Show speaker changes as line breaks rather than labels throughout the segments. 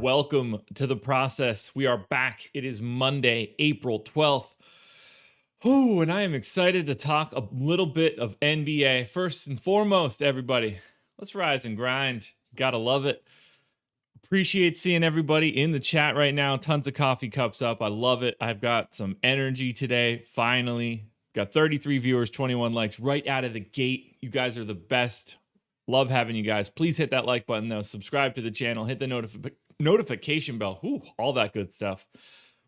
Welcome to the process. We are back. It is Monday, April 12th. Oh, and I am excited to talk a little bit of NBA. First and foremost, everybody, let's rise and grind. Gotta love it. Appreciate seeing everybody in the chat right now. Tons of coffee cups up. I love it. I've got some energy today. Finally, got 33 viewers, 21 likes right out of the gate. You guys are the best. Love having you guys. Please hit that like button though. Subscribe to the channel. Hit the notification bell. Ooh, all that good stuff.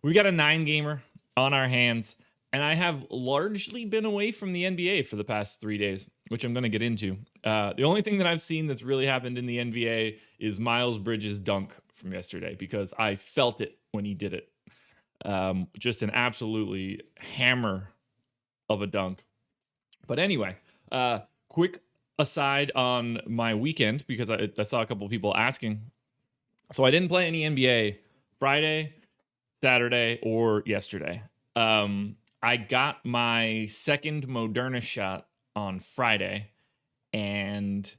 We got a 9-gamer on our hands, and I have largely been away from the NBA for the past 3 days, which I'm going to get into. The only thing that I've seen that's really happened in the NBA is Miles Bridges' dunk from yesterday, because I felt it when he did it. Just an absolutely hammer of a dunk. But anyway, quick aside on my weekend, because I saw a couple of people asking. So I didn't play any NBA Friday, Saturday, or yesterday. I got my second Moderna shot on Friday, and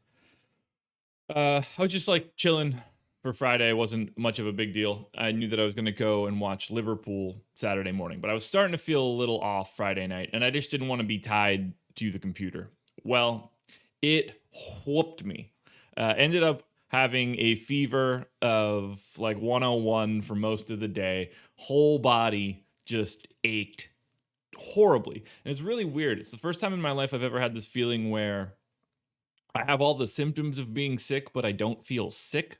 I was just like chilling for Friday. It wasn't much of a big deal. I knew that I was going to go and watch Liverpool Saturday morning, but I was starting to feel a little off Friday night, and I just didn't want to be tied to the computer. Well, it whooped me. Ended up having a fever of like 101 for most of the day. Whole body just ached horribly. And it's really weird. It's the first time in my life I've ever had this feeling where I have all the symptoms of being sick, but I don't feel sick.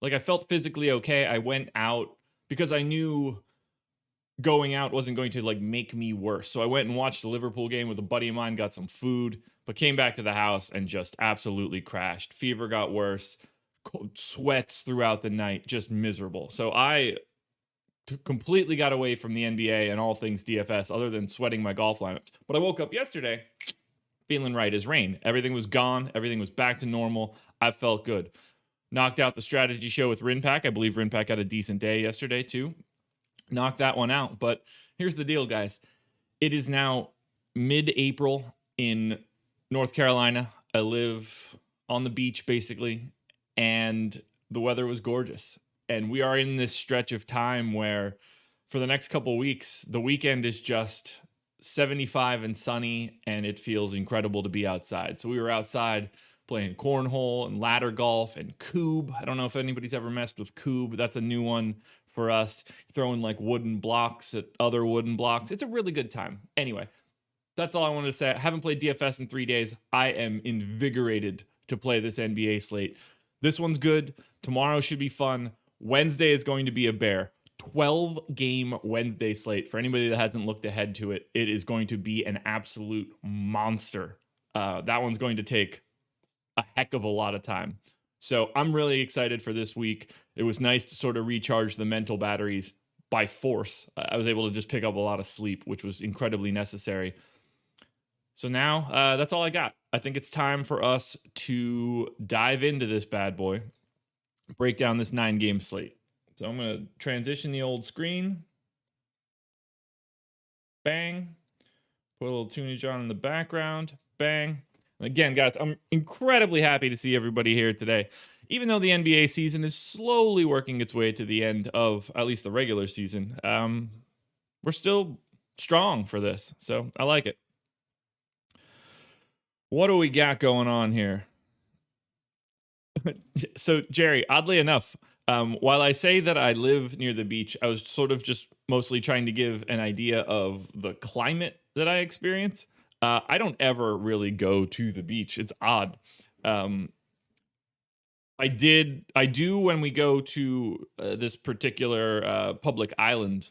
Like, I felt physically okay. I went out because I knew going out wasn't going to like make me worse. So I went and watched the Liverpool game with a buddy of mine, got some food, but came back to the house and just absolutely crashed. Fever got worse, sweats throughout the night, just miserable. So I completely got away from the NBA and all things DFS other than sweating my golf lineups. But I woke up yesterday feeling right as rain. Everything was gone. Everything was back to normal. I felt good. Knocked out the strategy show with Rinpack. I believe Rinpack had a decent day yesterday too. Knocked that one out. But here's the deal, guys. It is now mid-April in North Carolina. I live on the beach, basically, and the weather was gorgeous. And we are in this stretch of time where for the next couple weeks, the weekend is just 75 and sunny, and it feels incredible to be outside. So we were outside playing cornhole and ladder golf and cube. I don't know if anybody's ever messed with cube. That's a new one for us. Throwing like wooden blocks at other wooden blocks. It's a really good time. Anyway, that's all I wanted to say. I haven't played DFS in 3 days. I am invigorated to play this NBA slate. This one's good. Tomorrow should be fun. Wednesday is going to be a bear. 12-game Wednesday slate. For anybody that hasn't looked ahead to it, it is going to be an absolute monster. That one's going to take a heck of a lot of time. So I'm really excited for this week. It was nice to sort of recharge the mental batteries by force. I was able to just pick up a lot of sleep, which was incredibly necessary. So now that's all I got. I think it's time for us to dive into this bad boy, break down this 9-game slate. So I'm going to transition the old screen. Bang. Put a little tunage on in the background. Bang. And again, guys, I'm incredibly happy to see everybody here today. Even though the NBA season is slowly working its way to the end of at least the regular season, we're still strong for this. So I like it. What do we got going on here? So, Jerry, oddly enough, while I say that I live near the beach, I was sort of just mostly trying to give an idea of the climate that I experience. I don't ever really go to the beach. It's odd. I do when we go to this particular public island,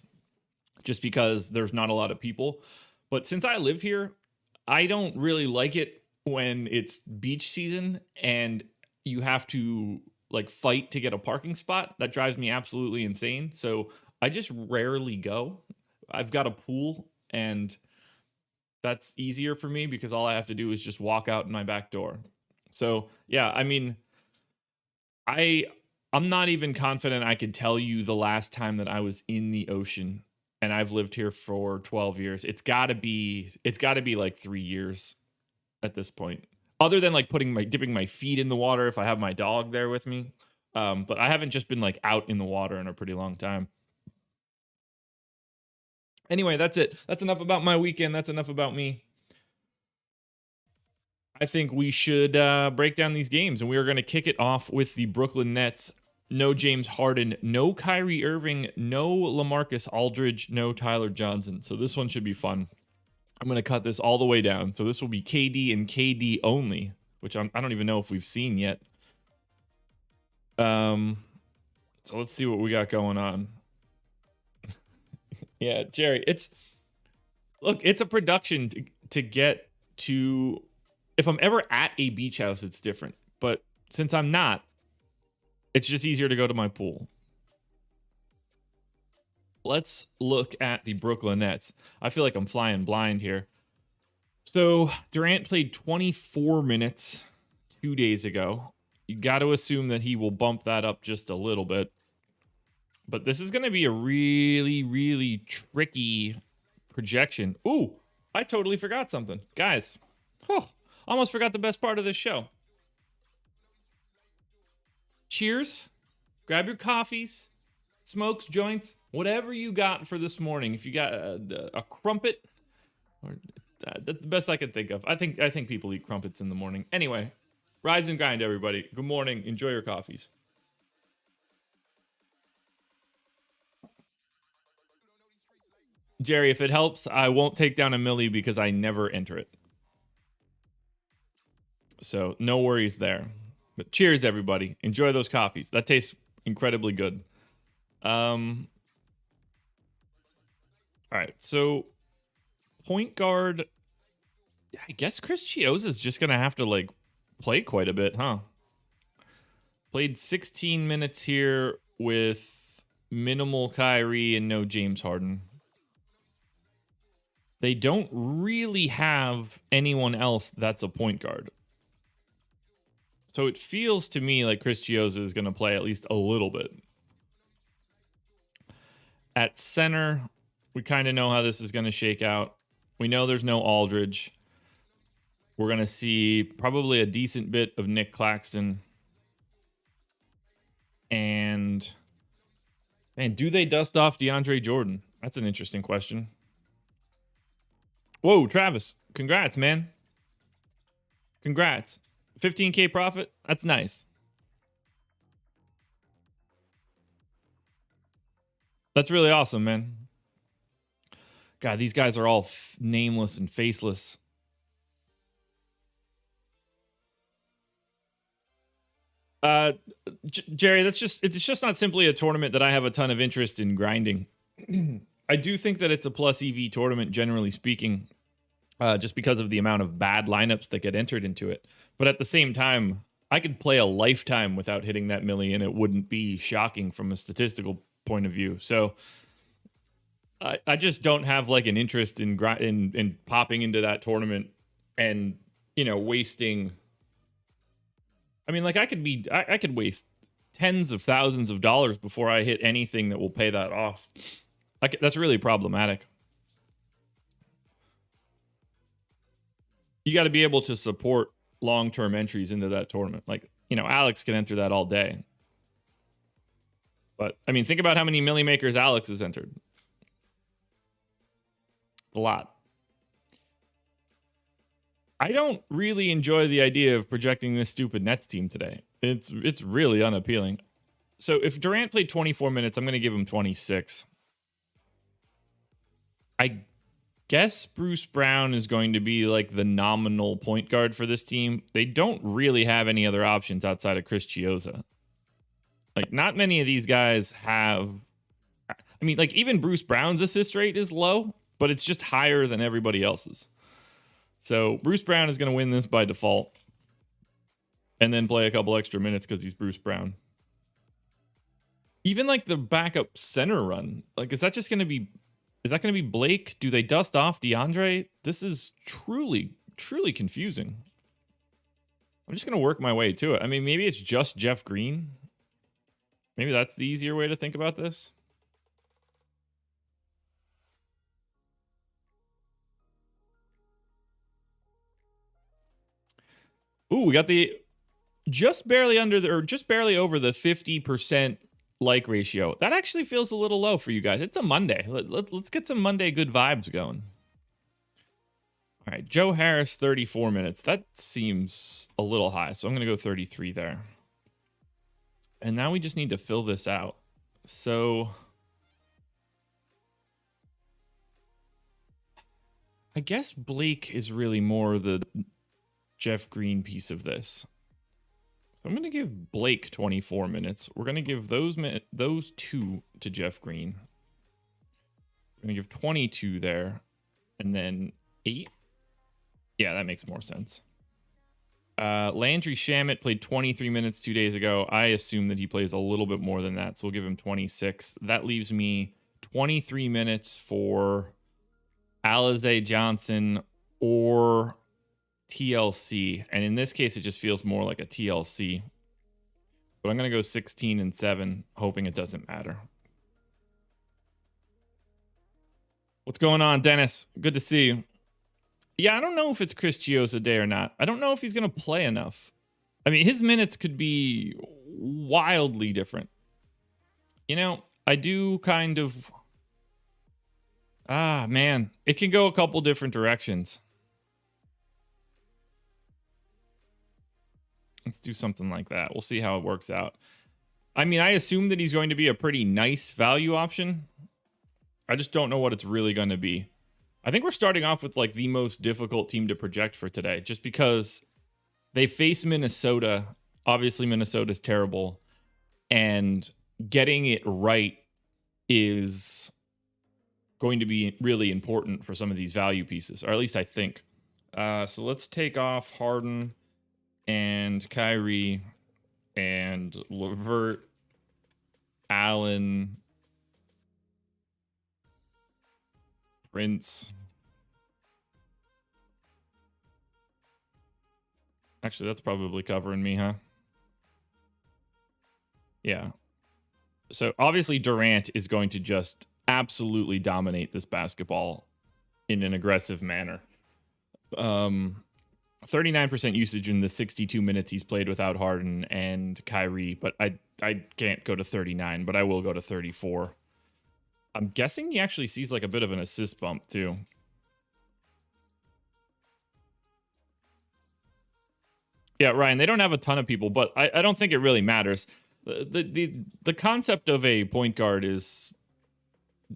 just because there's not a lot of people. But since I live here, I don't really like it when it's beach season and you have to like fight to get a parking spot. That drives me absolutely insane. So I just rarely go. I've got a pool and that's easier for me because all I have to do is just walk out my back door. So yeah, I mean, I'm not even confident I could tell you the last time that I was in the ocean, and I've lived here for 12 years. It's got to be like 3 years at this point. Other than like dipping my feet in the water if I have my dog there with me. But I haven't just been like out in the water in a pretty long time. Anyway, that's it. That's enough about my weekend. That's enough about me. I think we should break down these games, and we are going to kick it off with the Brooklyn Nets. No James Harden, no Kyrie Irving, no LaMarcus Aldridge, no Tyler Johnson. So this one should be fun. I'm going to cut this all the way down. So this will be KD and KD only, which I don't even know if we've seen yet. So let's see what we got going on. Yeah, Jerry, it's a production to get to. If I'm ever at a beach house, it's different. But since I'm not, it's just easier to go to my pool. Let's look at the Brooklyn Nets. I feel like I'm flying blind here. So Durant played 24 minutes 2 days ago. You got to assume that he will bump that up just a little bit. But this is going to be a really, really tricky projection. Ooh, I totally forgot something. Guys, almost forgot the best part of this show. Cheers. Grab your coffees, smokes, joints, whatever you got for this morning. If you got a crumpet, or that's the best I can think of. I think people eat crumpets in the morning. Anyway, rise and grind, everybody. Good morning. Enjoy your coffees. Jerry, if it helps, I won't take down a milli because I never enter it. So no worries there. But cheers, everybody. Enjoy those coffees. That tastes incredibly good. All right. So point guard, I guess Chris Chiozza is just going to have to like play quite a bit, huh? Played 16 minutes here with minimal Kyrie and no James Harden. They don't really have anyone else that's a point guard. So it feels to me like Chris Chiozza is going to play at least a little bit. At center, we kind of know how this is going to shake out. We know there's no Aldridge. We're going to see probably a decent bit of Nick Claxton. And do they dust off DeAndre Jordan? That's an interesting question. Whoa, Travis, congrats, man. Congrats. 15K profit. That's nice. That's really awesome, man. God, these guys are all nameless and faceless. Jerry, it's just not simply a tournament that I have a ton of interest in grinding. I do think that it's a plus EV tournament, generally speaking, just because of the amount of bad lineups that get entered into it. But at the same time, I could play a lifetime without hitting that million. It wouldn't be shocking from a statistical point of view. So I just don't have like an interest in popping into that tournament and, wasting. I mean, like I could waste tens of thousands of dollars before I hit anything that will pay that off. That's really problematic. You got to be able to support long-term entries into that tournament. Like, Alex can enter that all day. But, I mean, think about how many milli makers Alex has entered. A lot. I don't really enjoy the idea of projecting this stupid Nets team today. It's really unappealing. So if Durant played 24 minutes, I'm going to give him 26. I guess Bruce Brown is going to be like the nominal point guard for this team. They don't really have any other options outside of Chris Chiozza. Like, not many of these guys have. I mean, like, even Bruce Brown's assist rate is low, but it's just higher than everybody else's. So Bruce Brown is going to win this by default and then play a couple extra minutes because he's Bruce Brown. Even like the backup center run, like, is that going to be Blake? Do they dust off DeAndre? This is truly, truly confusing. I'm just going to work my way to it. I mean, maybe it's just Jeff Green. Maybe that's the easier way to think about this. Ooh, we got the just barely over the 50% like ratio. That actually feels a little low for you guys. It's a Monday. Let's get some Monday good vibes going. All right, Joe Harris, 34 minutes. That seems a little high, so I'm going to go 33 there. And now we just need to fill this out. So I guess Blake is really more the Jeff Green piece of this. So I'm going to give Blake 24 minutes. We're going to give those two to Jeff Green. We're going to give 22 there. And then 8. Yeah, that makes more sense. Landry Shamet played 23 minutes 2 days ago. I assume that he plays a little bit more than that, so we'll give him 26. That leaves me 23 minutes for Alize Johnson or TLC. And in this case, it just feels more like a TLC. But I'm going to go 16 and 7, hoping it doesn't matter. What's going on, Dennis? Good to see you. Yeah, I don't know if it's Chris Chiozza day or not. I don't know if he's going to play enough. I mean, his minutes could be wildly different. I do kind of... man. It can go a couple different directions. Let's do something like that. We'll see how it works out. I mean, I assume that he's going to be a pretty nice value option. I just don't know what it's really going to be. I think we're starting off with like the most difficult team to project for today, just because they face Minnesota. Obviously, Minnesota's terrible, and getting it right is going to be really important for some of these value pieces, or at least I think. So let's take off Harden and Kyrie and LeVert, Allen, Prince. Actually, that's probably covering me, huh? Yeah. So obviously Durant is going to just absolutely dominate this basketball in an aggressive manner. 39% usage in the 62 minutes he's played without Harden and Kyrie, but I can't go to 39, but I will go to 34. I'm guessing he actually sees like a bit of an assist bump too. Yeah, Ryan, they don't have a ton of people, but I don't think it really matters. The concept of a point guard is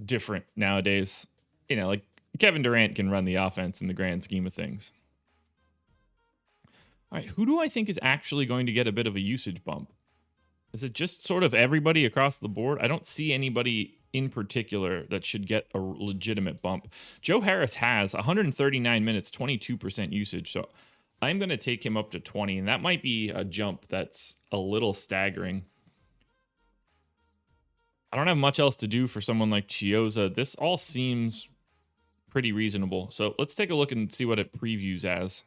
different nowadays. Like Kevin Durant can run the offense in the grand scheme of things. All right, who do I think is actually going to get a bit of a usage bump? Is it just sort of everybody across the board? I don't see anybody in particular that should get a legitimate bump. Joe Harris has 139 minutes, 22% usage. So I'm going to take him up to 20, and that might be a jump that's a little staggering. I don't have much else to do for someone like Chiozza. This all seems pretty reasonable. So let's take a look and see what it previews as.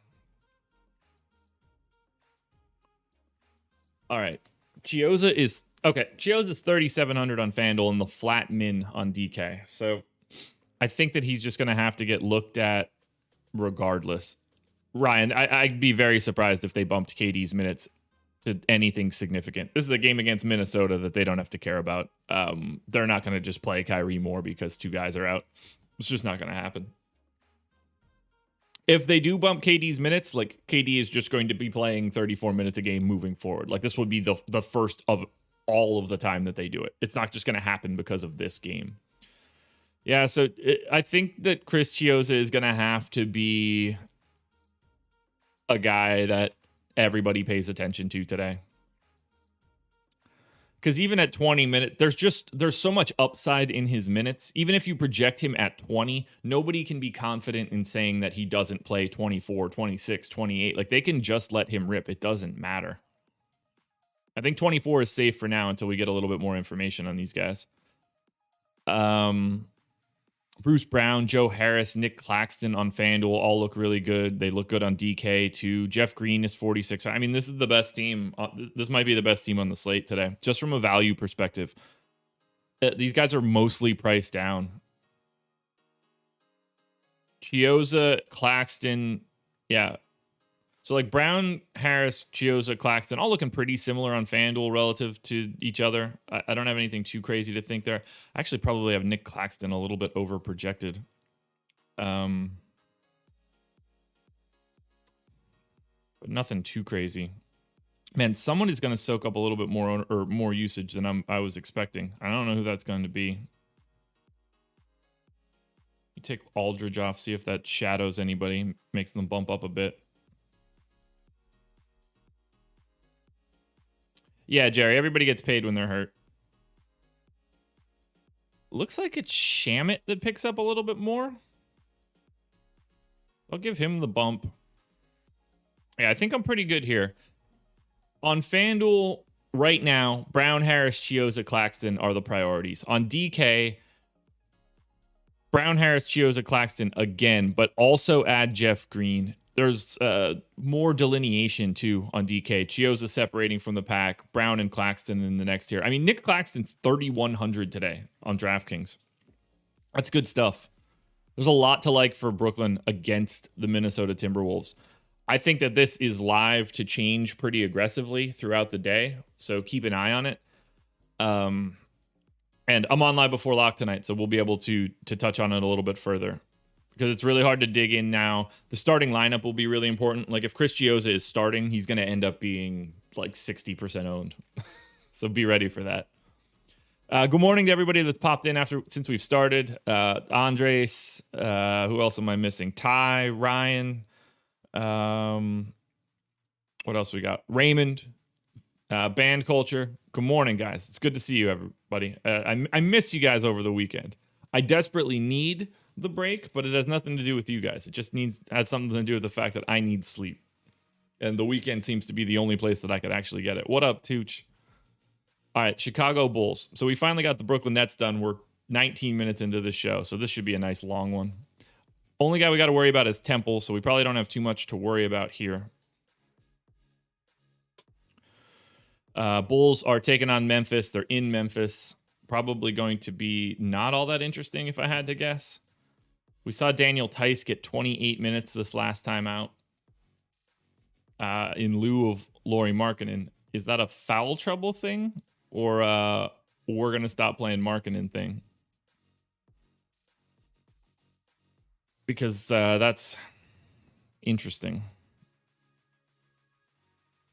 All right. Chiozza is 3,700 on FanDuel and the flat min on DK. So I think that he's just going to have to get looked at regardless. Ryan, I'd be very surprised if they bumped KD's minutes to anything significant. This is a game against Minnesota that they don't have to care about. They're not going to just play Kyrie more because two guys are out. It's just not going to happen. If they do bump KD's minutes, like KD is just going to be playing 34 minutes a game moving forward. Like this would be the first of all of the time that they do it. It's not just going to happen because of this game. Yeah, so I think that Chris Chiozza is going to have to be a guy that everybody pays attention to today. Because even at 20 minutes, there's so much upside in his minutes. Even if you project him at 20, nobody can be confident in saying that he doesn't play 24, 26, 28. Like they can just let him rip. It doesn't matter. I think 24 is safe for now until we get a little bit more information on these guys. Bruce Brown, Joe Harris, Nick Claxton on FanDuel all look really good. They look good on DK too. Jeff Green is 46. I mean, this is the best team. This might be the best team on the slate today, just from a value perspective. These guys are mostly priced down. Chiozza, Claxton, yeah. So like Brown, Harris, Chiozza, Claxton, all looking pretty similar on FanDuel relative to each other. I don't have anything too crazy to think there. I actually probably have Nick Claxton a little bit over projected. But nothing too crazy. Man, someone is going to soak up a little bit more or more usage than I was expecting. I don't know who that's going to be. You take Aldridge off, see if that shadows anybody, makes them bump up a bit. Yeah, Jerry, everybody gets paid when they're hurt. Looks like it's Shamit that picks up a little bit more. I'll give him the bump. Yeah, I think I'm pretty good here. On FanDuel right now, Brown, Harris, Chiozza, Claxton are the priorities. On DK, Brown, Harris, Chiozza, Claxton again, but also add Jeff Green. There's more delineation, too, on DK. Chiozza separating from the pack. Brown and Claxton in the next tier. I mean, Nick Claxton's 3,100 today on DraftKings. That's good stuff. There's a lot to like for Brooklyn against the Minnesota Timberwolves. I think that this is live to change pretty aggressively throughout the day, so keep an eye on it. And I'm on live before lock tonight, so we'll be able to touch on it a little bit further. Because it's really hard to dig in now. The starting lineup will be really important. Like if Chris Chiozza is starting, he's going to end up being like 60% owned. So be ready for that. Good morning to everybody that's popped in since we've started. Andres, who else am I missing? Ty, Ryan. What else we got? Raymond, Band Culture. Good morning, guys. It's good to see you, everybody. I miss you guys over the weekend. I desperately need the break, but it has nothing to do with you guys. It just has something to do with the fact that I need sleep, and the weekend seems to be the only place that I could actually get it. What up, Tooch? All right, Chicago Bulls. So we finally got the Brooklyn Nets done. We're 19 minutes into the show, so this should be a nice long one. Only guy we got to worry about is Temple, so we probably don't have too much to worry about here. Bulls are taking on Memphis. They're in Memphis. Probably going to be not all that interesting if I had to guess. We saw Daniel Tice get 28 minutes this last time out in lieu of Lauri Markkanen. Is that a foul trouble thing, or we're going to stop playing Markkanen thing? Because that's interesting.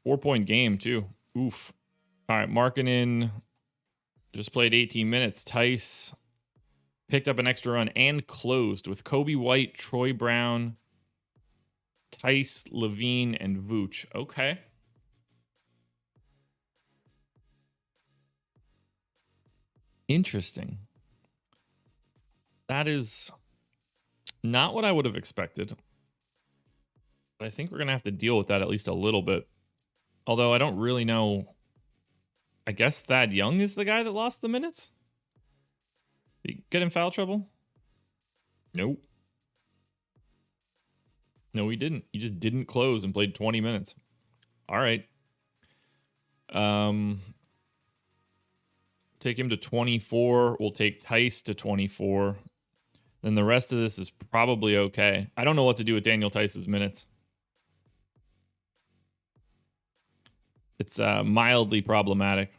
4-point game, too. Oof. All right, Markkanen just played 18 minutes. Tice picked up an extra run and closed with Kobe White, Troy Brown, Tice, Levine, and Vooch. Okay. Interesting. That is not what I would have expected. I think we're going to have to deal with that at least a little bit. Although I don't really know. I guess Thad Young is the guy that lost the minutes? Did he get in foul trouble? Nope. No, he didn't. He just didn't close and played 20 minutes. All right. Take him to 24. We'll take Tice to 24. Then the rest of this is probably okay. I don't know what to do with Daniel Tice's minutes. It's mildly problematic.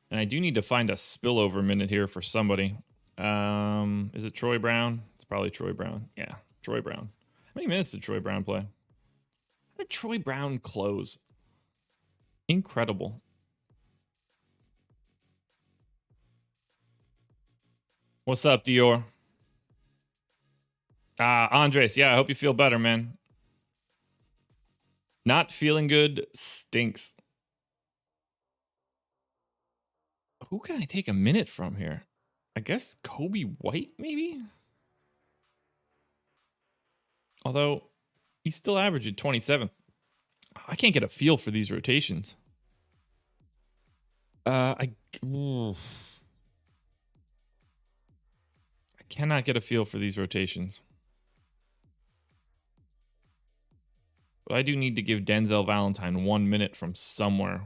And I do need to find a spillover minute here for somebody. Is it Troy Brown? It's probably Troy Brown. Yeah, Troy Brown. How many minutes did Troy Brown play? How did Troy Brown close? Incredible. What's up, Dior? Andres, yeah, I hope you feel better, man. Not feeling good stinks. Who can I take a minute from here? I guess Kobe White, maybe? Although, he's still averaging 27. I can't get a feel for these rotations. I cannot get a feel for these rotations. But I do need to give Denzel Valentine 1 minute from somewhere.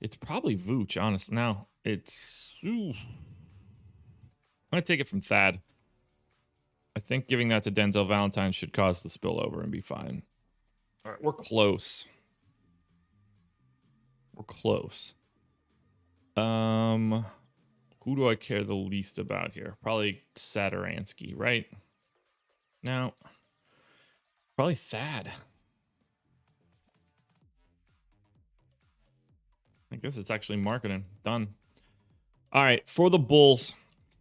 It's probably Vooch, honestly. No, it's... Ooh. I'm going to take it from Thad. I think giving that to Denzel Valentine should cause the spillover and be fine. All right, we're close. We're close. Who do I care the least about here? Probably Satoransky, right? No. Probably Thad. I guess it's actually marketing. Done. All right, for the Bulls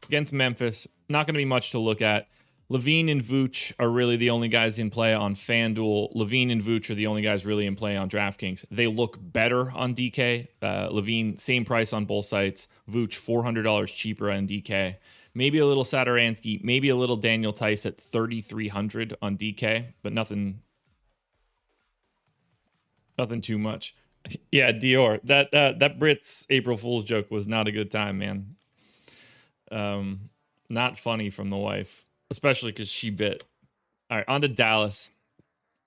against Memphis, not going to be much to look at. Levine and Vooch are really the only guys in play on FanDuel. Levine and Vooch are the only guys really in play on DraftKings. They look better on DK. Levine, same price on both sites. Vooch, $400 cheaper on DK. Maybe a little Satoransky, maybe a little Daniel Tice at 3,300 on DK, but nothing too much. Yeah, Dior. That Brits April Fool's joke was not a good time, man. Not funny from the wife, especially because she bit. All right, on to Dallas.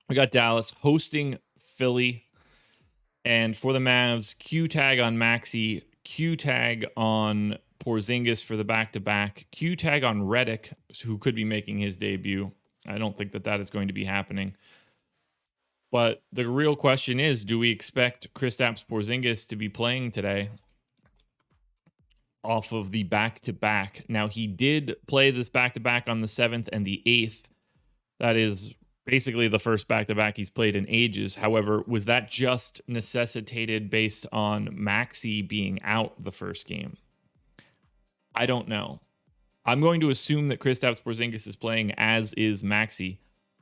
We got Dallas hosting Philly. And for the Mavs, Q tag on Maxey, Q tag on Porzingis for the back-to-back, Q tag on Redick, who could be making his debut. I don't think that is going to be happening. But the real question is, do we expect Kristaps Porzingis to be playing today off of the back-to-back? Now, he did play this back-to-back on the 7th and the 8th. That is basically the first back-to-back he's played in ages. However, was that just necessitated based on Maxey being out the first game? I don't know. I'm going to assume that Kristaps Porzingis is playing, as is Maxey.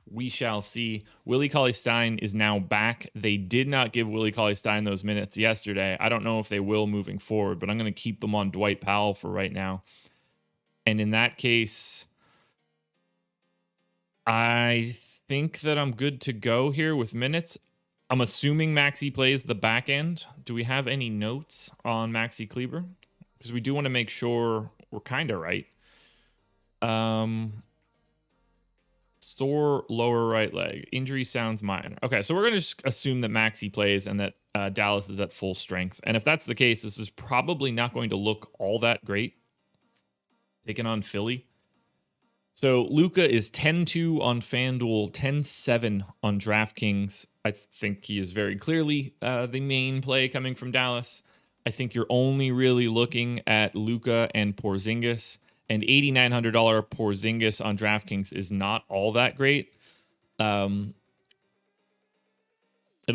We shall see. Willie Cauley-Stein is now back. They did not give Willie Cauley-Stein those minutes yesterday. I don't know if they will moving forward, but I'm going to keep them on Dwight Powell for right now. And in that case, I think that I'm good to go here with minutes. I'm assuming Maxey plays the back end. Do we have any notes on Maxey Kleber? Because we do want to make sure we're kind of right. Sore lower right leg. Injury sounds minor. Okay, so we're going to just assume that Maxey plays and that Dallas is at full strength. And if that's the case, this is probably not going to look all that great taking on Philly. So Luka is 10-2 on FanDuel, 10-7 on DraftKings. I think he is very clearly the main play coming from Dallas. I think you're only really looking at Luka and Porzingis. And $8,900 Porzingis on DraftKings is not all that great. It'll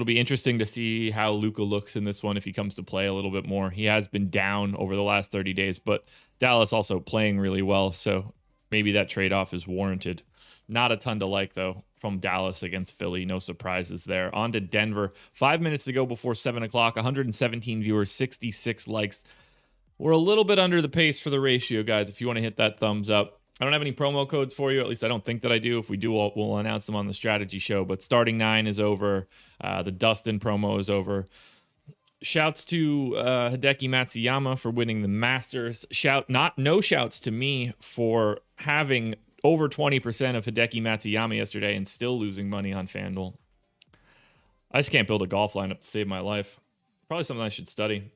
be interesting to see how Luka looks in this one if he comes to play a little bit more. He has been down over the last 30 days, but Dallas also playing really well, so maybe that trade-off is warranted. Not a ton to like, though, from Dallas against Philly. No surprises there. On to Denver. 5 minutes to go before 7 o'clock. 117 viewers, 66 likes. We're a little bit under the pace for the ratio, guys, if you want to hit that thumbs up. I don't have any promo codes for you. At least I don't think that I do. If we do, we'll announce them on the strategy show. But starting 9 is over. The Dustin promo is over. Shouts to Hideki Matsuyama for winning the Masters. No shouts to me for having over 20% of Hideki Matsuyama yesterday and still losing money on FanDuel. I just can't build a golf lineup to save my life. Probably something I should study.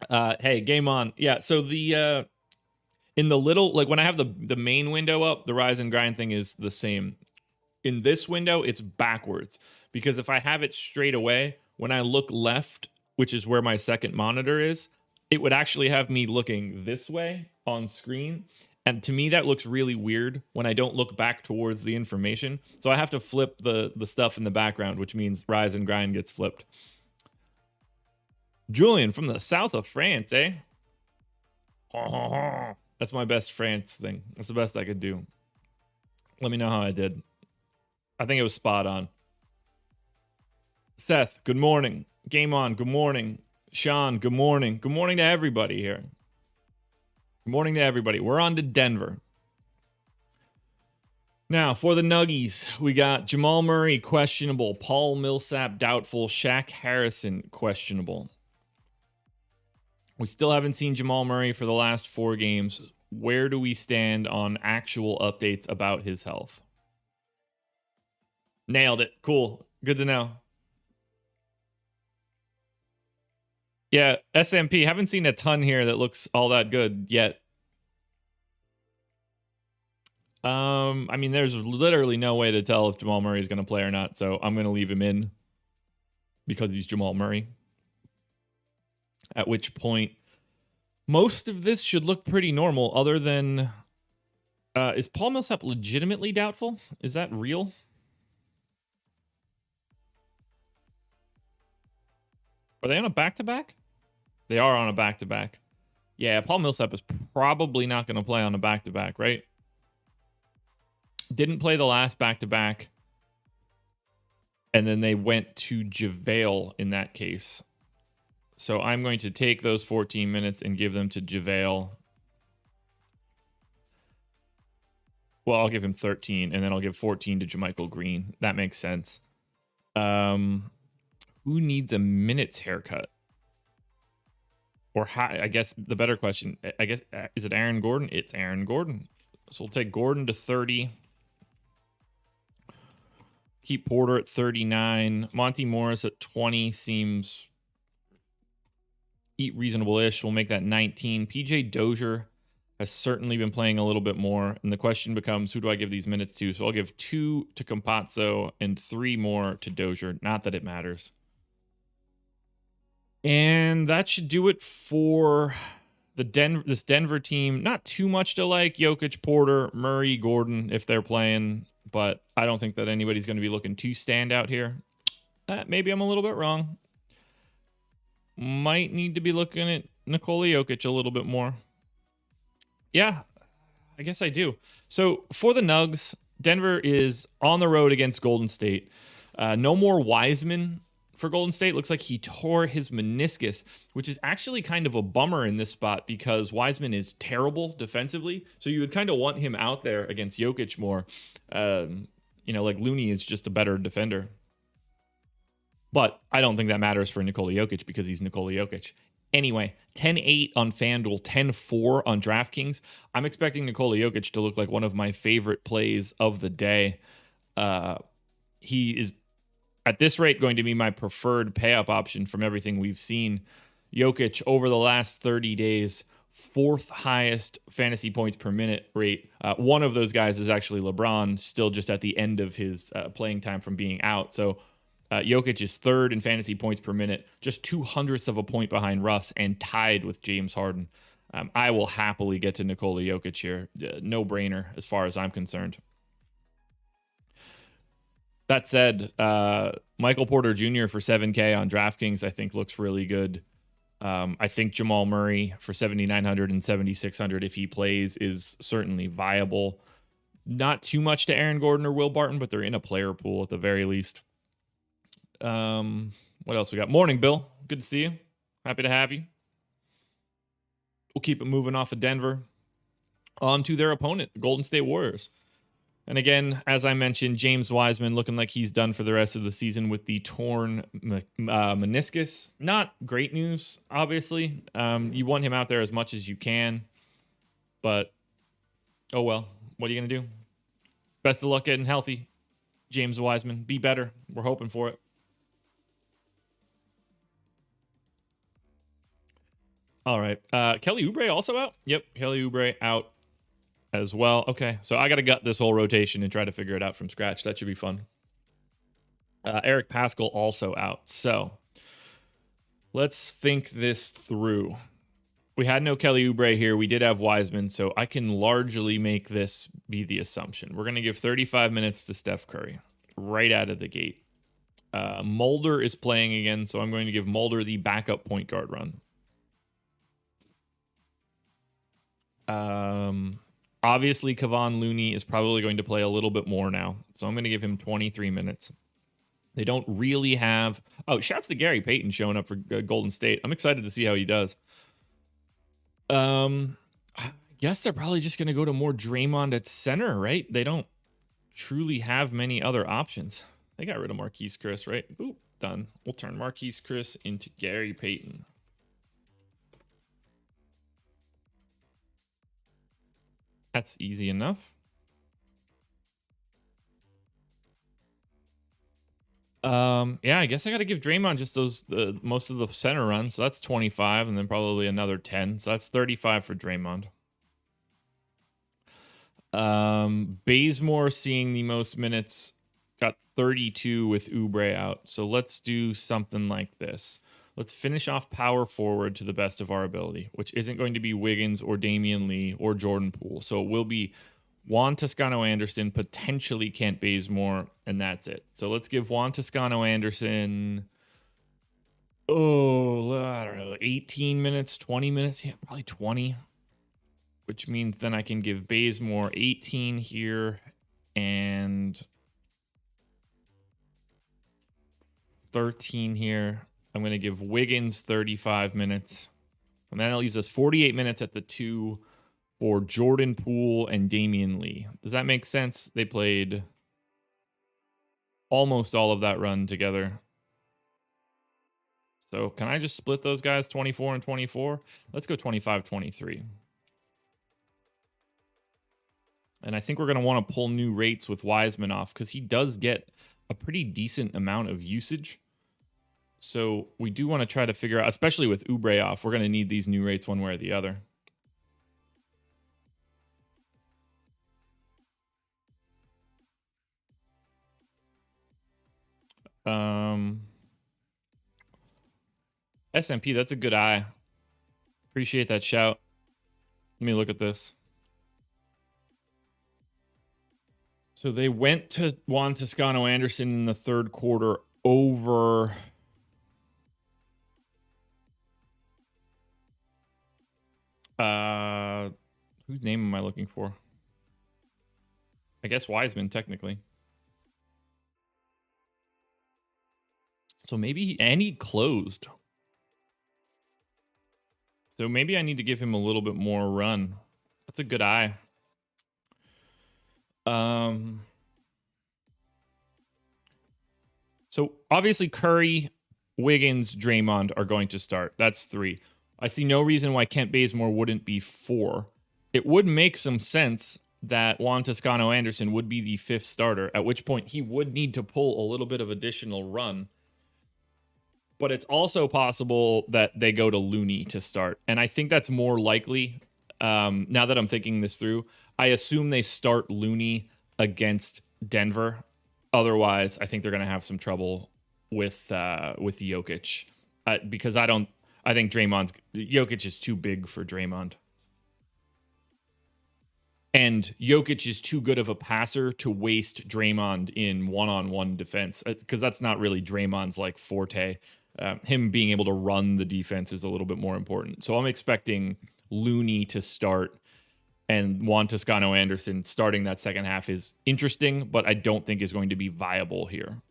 Hey, game on. Yeah, so the in the little, like when I have the main window up, the rise and grind thing is the same. In this window, it's backwards because if I have it straight away, when I look left, which is where my second monitor is, it would actually have me looking this way on screen. And to me, that looks really weird when I don't look back towards the information. So I have to flip the stuff in the background, which means rise and grind gets flipped. Julian from the south of France, eh? That's my best France thing. That's the best I could do. Let me know how I did. I think it was spot on. Seth, good morning. Game on, good morning. Sean, good morning. Good morning to everybody here. Good morning to everybody. We're on to Denver. Now, for the Nuggies, we got Jamal Murray, questionable. Paul Millsap, doubtful. Shaq Harrison, questionable. We still haven't seen Jamal Murray for the last 4 games. Where do we stand on actual updates about his health? Nailed it. Cool. Good to know. Yeah, SMP. Haven't seen a ton here that looks all that good yet. I mean, there's literally no way to tell if Jamal Murray is going to play or not, so I'm going to leave him in because he's Jamal Murray. At which point, most of this should look pretty normal other than... is Paul Millsap legitimately doubtful? Is that real? Are they on a back-to-back? They are on a back-to-back. Yeah, Paul Millsap is probably not going to play on a back-to-back, right? Didn't play the last back-to-back. And then they went to JaVale in that case. So I'm going to take those 14 minutes and give them to JaVale. Well, I'll give him 13, and then I'll give 14 to JaMychal Green. That makes sense. Who needs a minutes haircut? Or how, I guess the better question, I guess, is it Aaron Gordon? It's Aaron Gordon. So we'll take Gordon to 30. Keep Porter at 39. Monty Morris at 20 seems reasonable-ish. We'll make that 19. PJ Dozier has certainly been playing a little bit more. And the question becomes, who do I give these minutes to? So I'll give 2 to Campazzo and 3 more to Dozier. Not that it matters. And that should do it for this Denver team. Not too much to like. Jokic, Porter, Murray, Gordon, if they're playing. But I don't think that anybody's going to be looking too stand out here. Maybe I'm a little bit wrong. Might need to be looking at Nikola Jokic a little bit more. Yeah, I guess I do. So for the Nugs, Denver is on the road against Golden State. No more Wiseman for Golden State. Looks like he tore his meniscus, which is actually kind of a bummer in this spot because Wiseman is terrible defensively. So you would kind of want him out there against Jokic more. Like Looney is just a better defender. But I don't think that matters for Nikola Jokic because he's Nikola Jokic. Anyway, 10-8 on FanDuel, 10-4 on DraftKings. I'm expecting Nikola Jokic to look like one of my favorite plays of the day. He is, at this rate, going to be my preferred pay-up option from everything we've seen. Jokic, over the last 30 days, 4th highest fantasy points per minute rate. One of those guys is actually LeBron, still just at the end of his playing time from being out. So Jokic is 3rd in fantasy points per minute, just 0.02 of a point behind Russ and tied with James Harden. I will happily get to Nikola Jokic here. No brainer as far as I'm concerned. That said, Michael Porter Jr. for 7K on DraftKings, I think looks really good. I think Jamal Murray for 7,900 and 7,600, if he plays, is certainly viable. Not too much to Aaron Gordon or Will Barton, but they're in a player pool at the very least. What else we got? Morning, Bill. Good to see you. Happy to have you. We'll keep it moving off of Denver on to their opponent, the Golden State Warriors. And again, as I mentioned, James Wiseman looking like he's done for the rest of the season with the torn meniscus. Not great news, obviously. You want him out there as much as you can. But, oh well. What are you going to do? Best of luck getting healthy, James Wiseman. Be better. We're hoping for it. All right. Kelly Oubre also out? Yep, Kelly Oubre out as well. Okay, so I got to gut this whole rotation and try to figure it out from scratch. That should be fun. Eric Paschall also out. So let's think this through. We had no Kelly Oubre here. We did have Wiseman, so I can largely make this be the assumption. We're going to give 35 minutes to Steph Curry right out of the gate. Mulder is playing again, so I'm going to give Mulder the backup point guard run. Obviously, Kevon Looney is probably going to play a little bit more now, so I'm going to give him 23 minutes. They don't really have... Oh, shouts to Gary Payton showing up for Golden State. I'm excited to see how he does. I guess they're probably just going to go to more Draymond at center, right? They don't truly have many other options. They got rid of Marquise Chris, right? Ooh, done. We'll turn Marquise Chris into Gary Payton. That's easy enough. Yeah, I guess I got to give Draymond just most of the center runs. So that's 25 and then probably another 10. So that's 35 for Draymond. Bazemore seeing the most minutes, got 32 with Oubre out. So let's do something like this. Let's finish off power forward to the best of our ability, which isn't going to be Wiggins or Damian Lee or Jordan Poole. So it will be Juan Toscano-Anderson, potentially Kent Bazemore, and that's it. So let's give Juan Toscano-Anderson, I don't know, 18 minutes, 20 minutes. Yeah, probably 20, which means then I can give Bazemore 18 here and 13 here. I'm going to give Wiggins 35 minutes. And then it leaves us 48 minutes at the 2 for Jordan Poole and Damian Lee. Does that make sense? They played almost all of that run together. So can I just split those guys 24 and 24? Let's go 25-23. And I think we're going to want to pull new rates with Wiseman off because he does get a pretty decent amount of usage. So we do want to try to figure out, especially with Oubre off, we're going to need these new rates one way or the other. SMP, that's a good eye. Appreciate that shout. Let me look at this. So they went to Juan Toscano-Anderson in the third quarter over... whose name am I looking for? I guess Wiseman, technically. So maybe he closed. So maybe I need to give him a little bit more run. That's a good eye. So obviously Curry, Wiggins, Draymond are going to start. That's 3. I see no reason why Kent Bazemore wouldn't be 4. It would make some sense that Juan Toscano-Anderson would be the 5th starter, at which point he would need to pull a little bit of additional run. But it's also possible that they go to Looney to start. And I think that's more likely. Now that I'm thinking this through, I assume they start Looney against Denver. Otherwise, I think they're going to have some trouble with Jokic. Because I think Jokic is too big for Draymond. And Jokic is too good of a passer to waste Draymond in one-on-one defense. Because that's not really Draymond's like forte. Him being able to run the defense is a little bit more important. So I'm expecting Looney to start, and Juan Toscano-Anderson starting that second half is interesting, but I don't think is going to be viable here.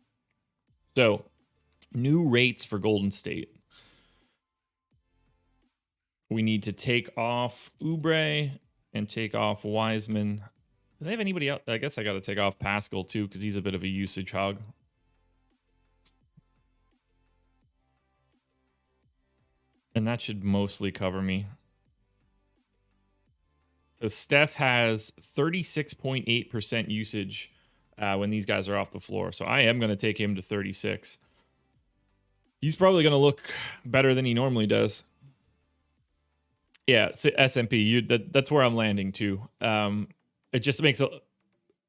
So new rates for Golden State. We need to take off Oubre and take off Wiseman. Do they have anybody else? I guess I got to take off Pascal too because he's a bit of a usage hog. And that should mostly cover me. So Steph has 36.8% usage when these guys are off the floor. So I am going to take him to 36. He's probably going to look better than he normally does. Yeah, S&P. That's where I'm landing too. It just makes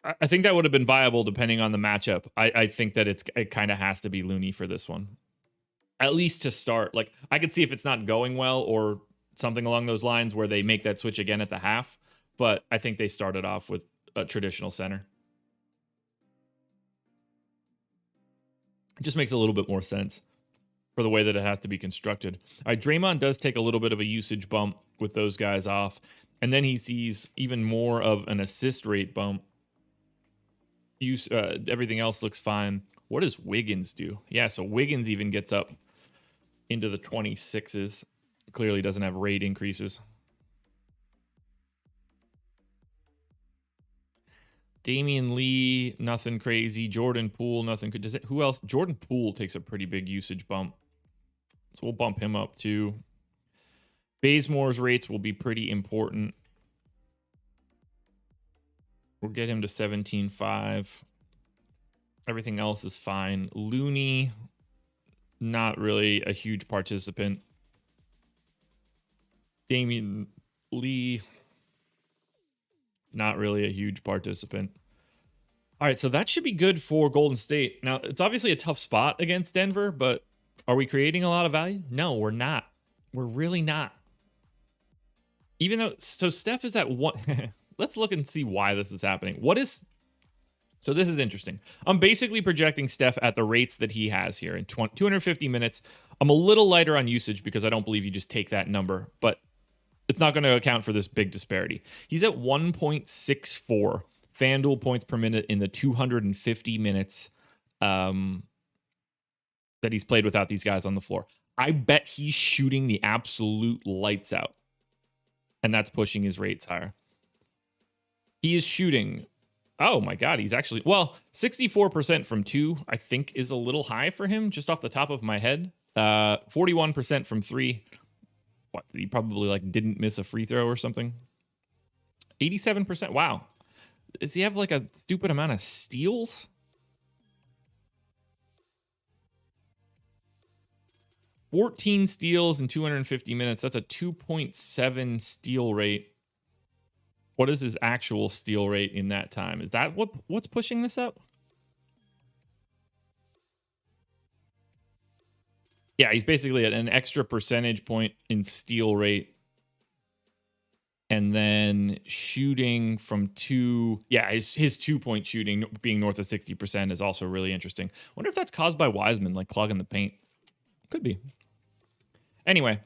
I think that would have been viable depending on the matchup. I think that it kind of has to be Looney for this one, at least to start. Like I could see if it's not going well or something along those lines where they make that switch again at the half. But I think they started off with a traditional center. It just makes a little bit more sense for the way that it has to be constructed. All right, Draymond does take a little bit of a usage bump with those guys off, and then he sees even more of an assist rate bump. Everything else looks fine. What does Wiggins do? Yeah, so Wiggins even gets up into the 26s. Clearly doesn't have rate increases. Damian Lee, nothing crazy. Jordan Poole, nothing. Who else? Jordan Poole takes a pretty big usage bump. So we'll bump him up too. Bazemore's rates will be pretty important. We'll get him to 17.5. Everything else is fine. Looney, not really a huge participant. Damian Lee, not really a huge participant. All right, so that should be good for Golden State. Now, it's obviously a tough spot against Denver, but are we creating a lot of value? No, we're not. We're really not. Even though, so Steph is at one. Let's look and see why this is happening. So this is interesting. I'm basically projecting Steph at the rates that he has here in 250 minutes. I'm a little lighter on usage because I don't believe you just take that number, but it's not going to account for this big disparity. He's at 1.64 FanDuel points per minute in the 250 minutes that he's played without these guys on the floor. I bet he's shooting the absolute lights out, and that's pushing his rates higher. He is shooting, oh my God, he's actually, 64% from two, I think is a little high for him, just off the top of my head. 41% from three. What, he probably didn't miss a free throw or something. 87%, wow. Does he have like a stupid amount of steals? 14 steals in 250 minutes. That's a 2.7 steal rate. What is his actual steal rate in that time? Is that what's pushing this up? Yeah, he's basically at an extra percentage point in steal rate. And then shooting from two. Yeah, his 2-point shooting being north of 60% is also really interesting. Wonder if that's caused by Wiseman, like clogging the paint. Could be. Anyway,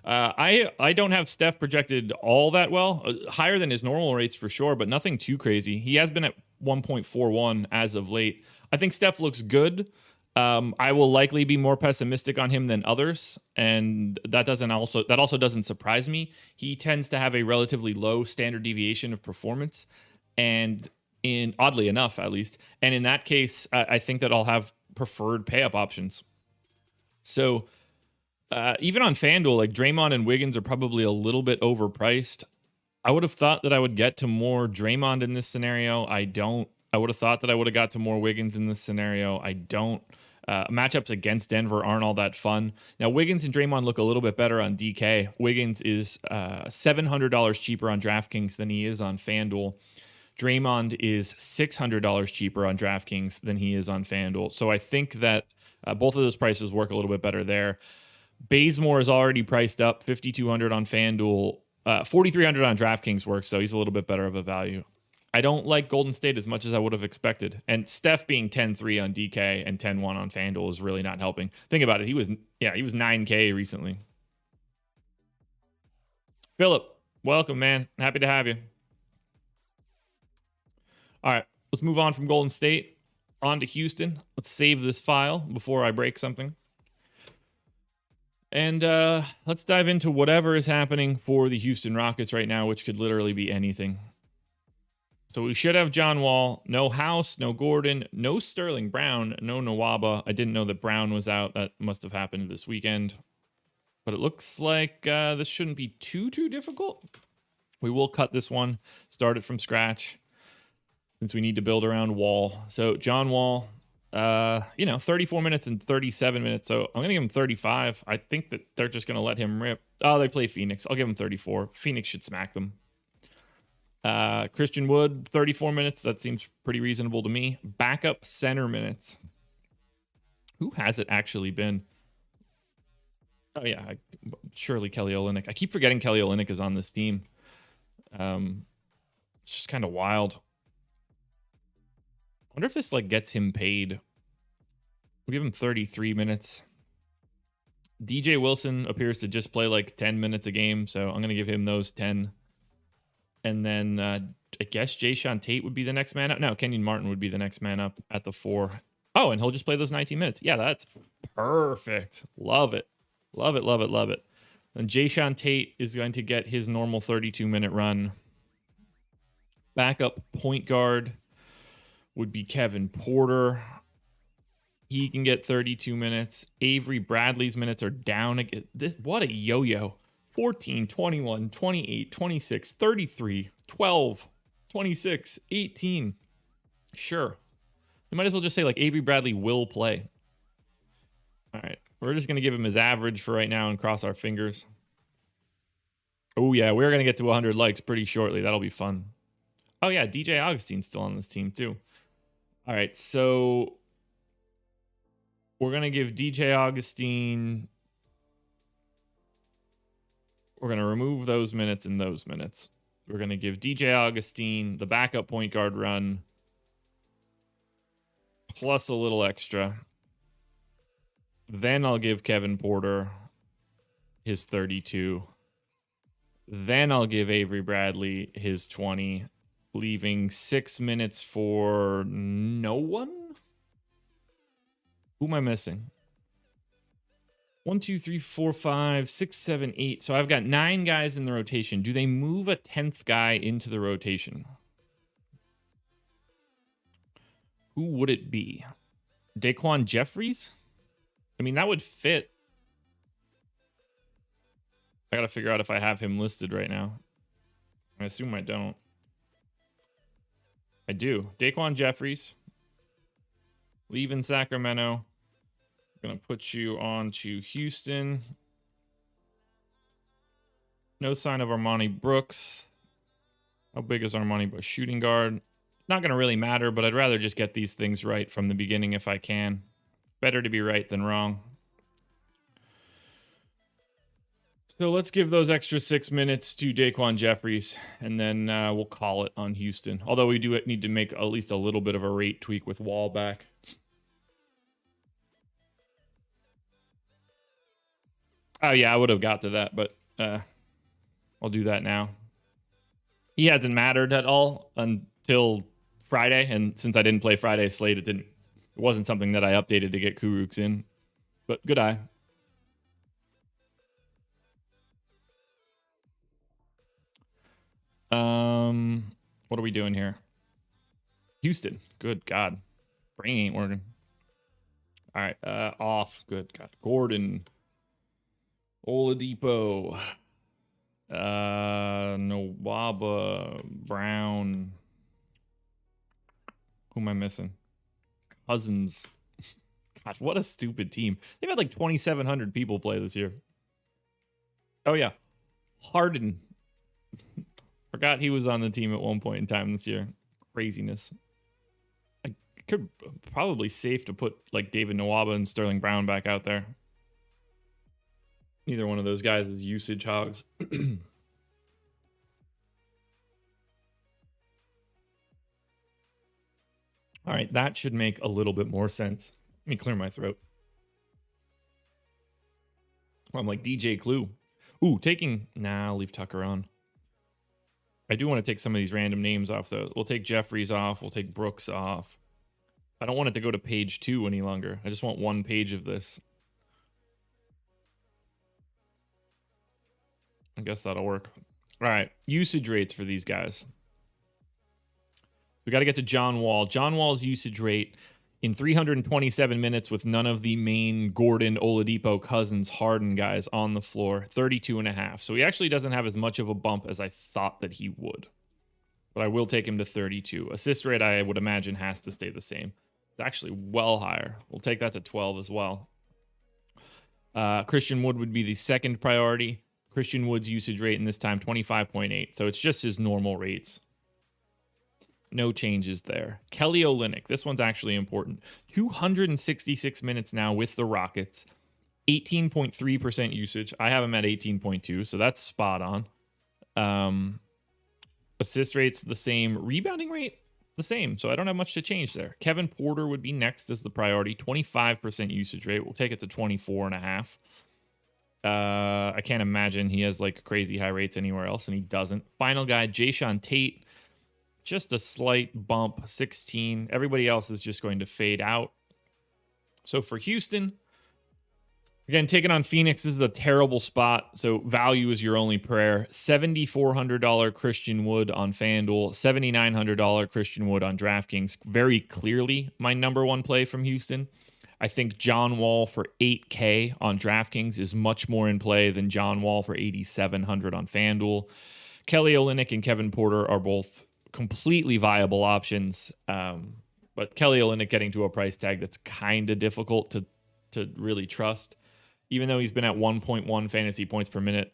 I don't have Steph projected all that well. Higher than his normal rates for sure, but nothing too crazy. He has been at 1.41 as of late. I think Steph looks good. I will likely be more pessimistic on him than others, and that also doesn't surprise me. He tends to have a relatively low standard deviation of performance, and oddly enough, at least, and in that case, I think that I'll have preferred pay up options. So even on FanDuel, like Draymond and Wiggins are probably a little bit overpriced. I would have thought that I would get to more Draymond in this scenario. I don't. I would have thought that I would have got to more Wiggins in this scenario. I don't. Matchups against Denver aren't all that fun. Now, Wiggins and Draymond look a little bit better on DK. Wiggins is $700 cheaper on DraftKings than he is on FanDuel. Draymond is $600 cheaper on DraftKings than he is on FanDuel. So I think that both of those prices work a little bit better there. Bazemore is already priced up, $5,200 on FanDuel. $4,300 on DraftKings works, so he's a little bit better of a value. I don't like Golden State as much as I would have expected. And Steph being 10-3 on DK and 10-1 on FanDuel is really not helping. Think about it. He was 9K recently. Philip, welcome, man. Happy to have you. All right, let's move on from Golden State on to Houston. Let's save this file before I break something. And let's dive into whatever is happening for the Houston Rockets right now, which could literally be anything. So we should have John Wall, no House, no Gordon, no Sterling Brown, no Nwaba. I didn't know that Brown was out. That must have happened this weekend. But it looks like this shouldn't be too difficult. We will cut this one, start it from scratch, since we need to build around Wall. So John Wall, 34 minutes and 37 minutes. So I'm going to give him 35. I think that they're just going to let him rip. Oh, they play Phoenix. I'll give him 34. Phoenix should smack them. Christian Wood, 34 minutes. That seems pretty reasonable to me. Backup center minutes. Who has it actually been? Oh, yeah. Surely Kelly Olynyk. I keep forgetting Kelly Olynyk is on this team. It's just kind of wild. I wonder if this gets him paid. We'll give him 33 minutes. DJ Wilson appears to just play 10 minutes a game, so I'm going to give him those 10. And then I guess Jayshawn Tate would be the next man up. No, Kenyon Martin would be the next man up at the 4. Oh, and he'll just play those 19 minutes. Yeah, that's perfect. Love it. Love it, love it, love it. And Jayshawn Tate is going to get his normal 32-minute run. Backup point guard would be Kevin Porter. He can get 32 minutes. Avery Bradley's minutes are down again. What a yo-yo. 14, 21, 28, 26, 33, 12, 26, 18. Sure. You might as well just say Avery Bradley will play. All right. We're just going to give him his average for right now and cross our fingers. Oh, yeah. We're going to get to 100 likes pretty shortly. That'll be fun. Oh, yeah. DJ Augustine's still on this team, too. All right. So we're going to give DJ Augustine... We're going to remove those minutes and those minutes. We're going to give DJ Augustine the backup point guard run plus a little extra. Then I'll give Kevin Porter his 32. Then I'll give Avery Bradley his 20, leaving 6 minutes for no one? Who am I missing? 1, 2, 3, 4, 5, 6, 7, 8. So I've got 9 guys in the rotation. Do they move a 10th guy into the rotation? Who would it be? Daquan Jeffries? I mean, that would fit. I got to figure out if I have him listed right now. I assume I don't. I do. Daquan Jeffries. Leave in Sacramento. Going to put you on to Houston. No sign of Armani Brooks. How big is Armani Brooks? Shooting guard. Not going to really matter, but I'd rather just get these things right from the beginning if I can. Better to be right than wrong. So let's give those extra 6 minutes to Daquan Jeffries, and then we'll call it on Houston. Although we do need to make at least a little bit of a rate tweak with Wall back. Oh, yeah, I would have got to that, but I'll do that now. He hasn't mattered at all until Friday, and since I didn't play Friday slate, it wasn't something that I updated to get Kuruks in. But good eye. What are we doing here? Houston. Good God. Brain ain't working. All right. Off. Good God. Gordon. Oladipo. Nwaba. Brown. Who am I missing? Cousins. Gosh, what a stupid team. They've had 2,700 people play this year. Oh, yeah. Harden. Forgot he was on the team at one point in time this year. Craziness. I could probably safe to put David Nwaba and Sterling Brown back out there. Neither one of those guys is usage hogs. All right, that should make a little bit more sense. Let me clear my throat. I'm like DJ Clue. Ooh, Nah, I'll leave Tucker on. I do want to take some of these random names off, though. We'll take Jeffries off. We'll take Brooks off. I don't want it to go to page 2 any longer. I just want one page of this. I guess that'll work. All right, usage rates for these guys. We got to get to John Wall. John Wall's usage rate in 327 minutes with none of the main Gordon, Oladipo, Cousins, Harden guys on the floor, 32.5. So he actually doesn't have as much of a bump as I thought that he would. But I will take him to 32. Assist rate, I would imagine, has to stay the same. It's actually well higher. We'll take that to 12 as well. Christian Wood would be the second priority. Christian Wood's usage rate in this time, 25.8. So it's just his normal rates. No changes there. Kelly Olynyk. This one's actually important. 266 minutes now with the Rockets. 18.3% usage. I have him at 18.2, so that's spot on. Assist rate's the same. Rebounding rate, the same. So I don't have much to change there. Kevin Porter would be next as the priority. 25% usage rate. We'll take it to 24.5. I can't imagine he has like crazy high rates anywhere else, and he doesn't. Final guy, Jayshawn Tate. Just a slight bump, 16. Everybody else is just going to fade out. So for Houston, again, taking on Phoenix is a terrible spot. So value is your only prayer. $7,400 Christian Wood on FanDuel, $7,900 Christian Wood on DraftKings. Very clearly my number one play from Houston. I think John Wall for $8K on DraftKings is much more in play than John Wall for $8,700 on FanDuel. Kelly Olynyk and Kevin Porter are both completely viable options, but Kelly Olynyk getting to a price tag that's kind of difficult to really trust, even though he's been at 1.1 fantasy points per minute.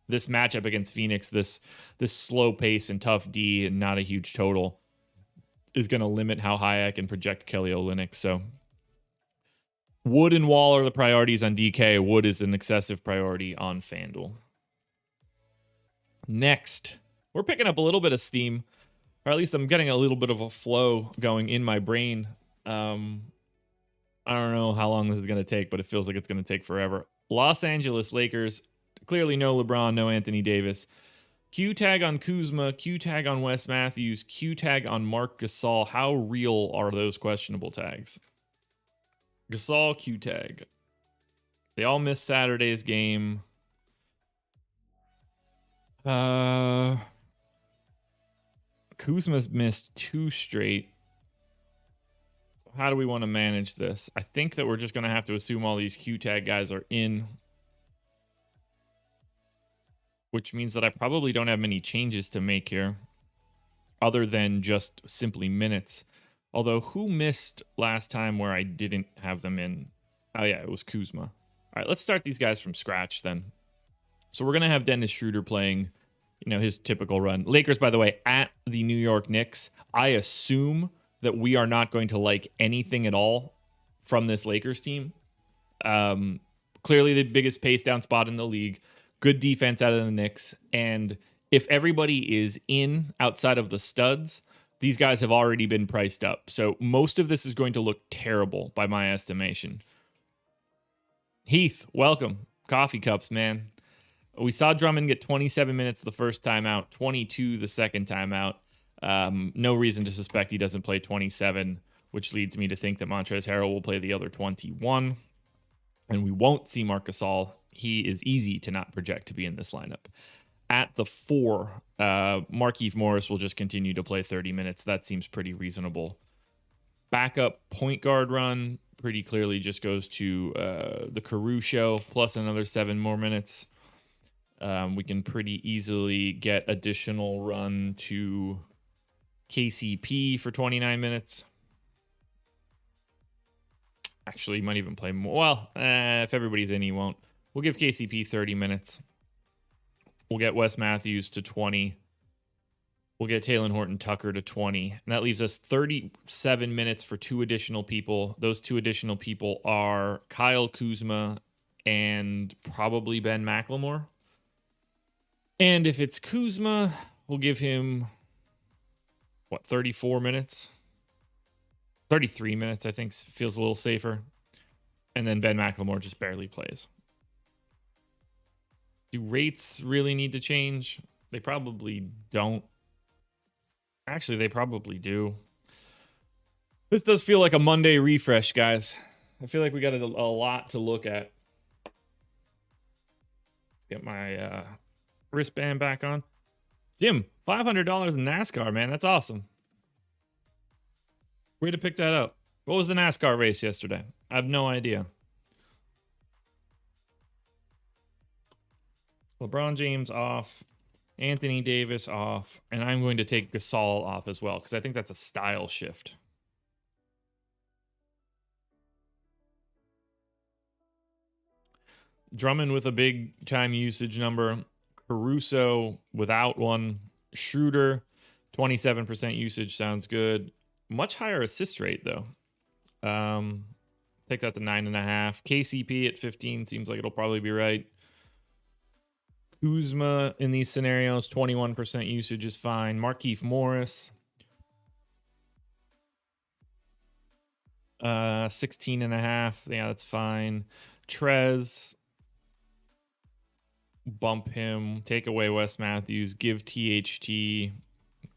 This matchup against Phoenix, this slow pace and tough D and not a huge total, is going to limit how high I can project Kelly Olynyk. So Wood and Wall are the priorities on DK. Wood is an excessive priority on FanDuel. Next, we're picking up a little bit of steam, or at least I'm getting a little bit of a flow going in my brain. I don't know how long this is going to take, but it feels like it's going to take forever. Los Angeles Lakers, clearly no LeBron, no Anthony Davis. Q tag on Kuzma, Q tag on Wes Matthews, Q tag on Marc Gasol. How real are those questionable tags? Gasol, Q tag. They all missed Saturday's game. Kuzma's missed 2 straight. So how do we want to manage this? I think that we're just going to have to assume all these Q tag guys are in, which means that I probably don't have many changes to make here other than just simply minutes. Although, who missed last time where I didn't have them in? Oh, yeah, it was Kuzma. All right, let's start these guys from scratch then. So we're going to have Dennis Schroeder playing, his typical run. Lakers, by the way, at the New York Knicks. I assume that we are not going to like anything at all from this Lakers team. Clearly the biggest pace down spot in the league. Good defense out of the Knicks. And if everybody is in outside of the studs, these guys have already been priced up. So most of this is going to look terrible by my estimation. Heath, welcome. Coffee cups, man. We saw Drummond get 27 minutes the first time out, 22 the second time out. No reason to suspect he doesn't play 27, which leads me to think that Montrezl Harrell will play the other 21. And we won't see Marc Gasol. He is easy to not project to be in this lineup. At the 4, Markieff Morris will just continue to play 30 minutes. That seems pretty reasonable. Backup point guard run pretty clearly just goes to the Caruso plus another 7 more minutes. We can pretty easily get additional run to KCP for 29 minutes. Actually, he might even play more. Well, if everybody's in, he won't. We'll give KCP 30 minutes. We'll get Wes Matthews to 20. We'll get Talen Horton-Tucker to 20. And that leaves us 37 minutes for 2 additional people. Those 2 additional people are Kyle Kuzma and probably Ben McLemore. And if it's Kuzma, we'll give him, 34 minutes? 33 minutes, I think, feels a little safer. And then Ben McLemore just barely plays. Do rates really need to change? They probably don't. Actually, they probably do. This does feel like a Monday refresh, guys. I feel like we got a lot to look at. Get my wristband back on. Jim, $500 in NASCAR, man. That's awesome. Way to pick that up. What was the NASCAR race yesterday? I have no idea. LeBron James off. Anthony Davis off. And I'm going to take Gasol off as well because I think that's a style shift. Drummond with a big time usage number. Caruso without one. Schroeder, 27% usage sounds good. Much higher assist rate though. Take that to 9.5. KCP at 15 seems like it'll probably be right. Kuzma in these scenarios, 21% usage is fine. Markieff Morris, 16.5. Yeah, that's fine. Trez, bump him. Take away Wes Matthews. Give THT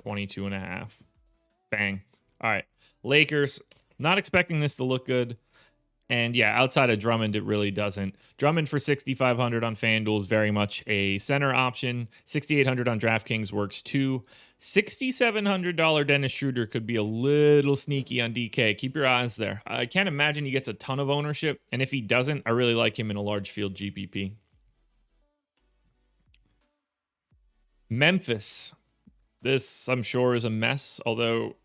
22.5. Bang. All right. Lakers, not expecting this to look good. And yeah, outside of Drummond, it really doesn't. Drummond for 6,500 on FanDuel is very much a center option. 6,800 on DraftKings works too. $6,700 Dennis Schroeder could be a little sneaky on DK. Keep your eyes there. I can't imagine he gets a ton of ownership. And if he doesn't, I really like him in a large field GPP. Memphis. This, I'm sure, is a mess, although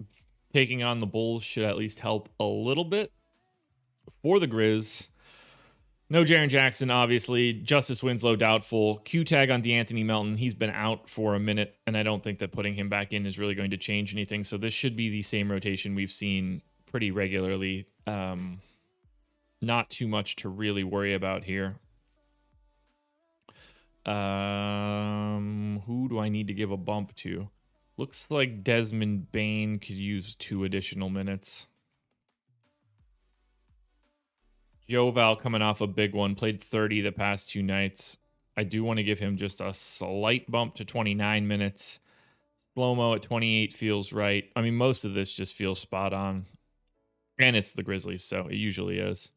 taking on the Bulls should at least help a little bit. For the Grizz, no Jaren Jackson, obviously. Justice Winslow, doubtful. Q-tag on DeAnthony Melton. He's been out for a minute, and I don't think that putting him back in is really going to change anything. So this should be the same rotation we've seen pretty regularly. Not too much to really worry about here. Who do I need to give a bump to? Looks like Desmond Bane could use 2 additional minutes. Joval coming off a big one, played 30 the past 2 nights. I do want to give him just a slight bump to 29 minutes. Slow-mo at 28 feels right. I mean, most of this just feels spot on. And it's the Grizzlies, so it usually is.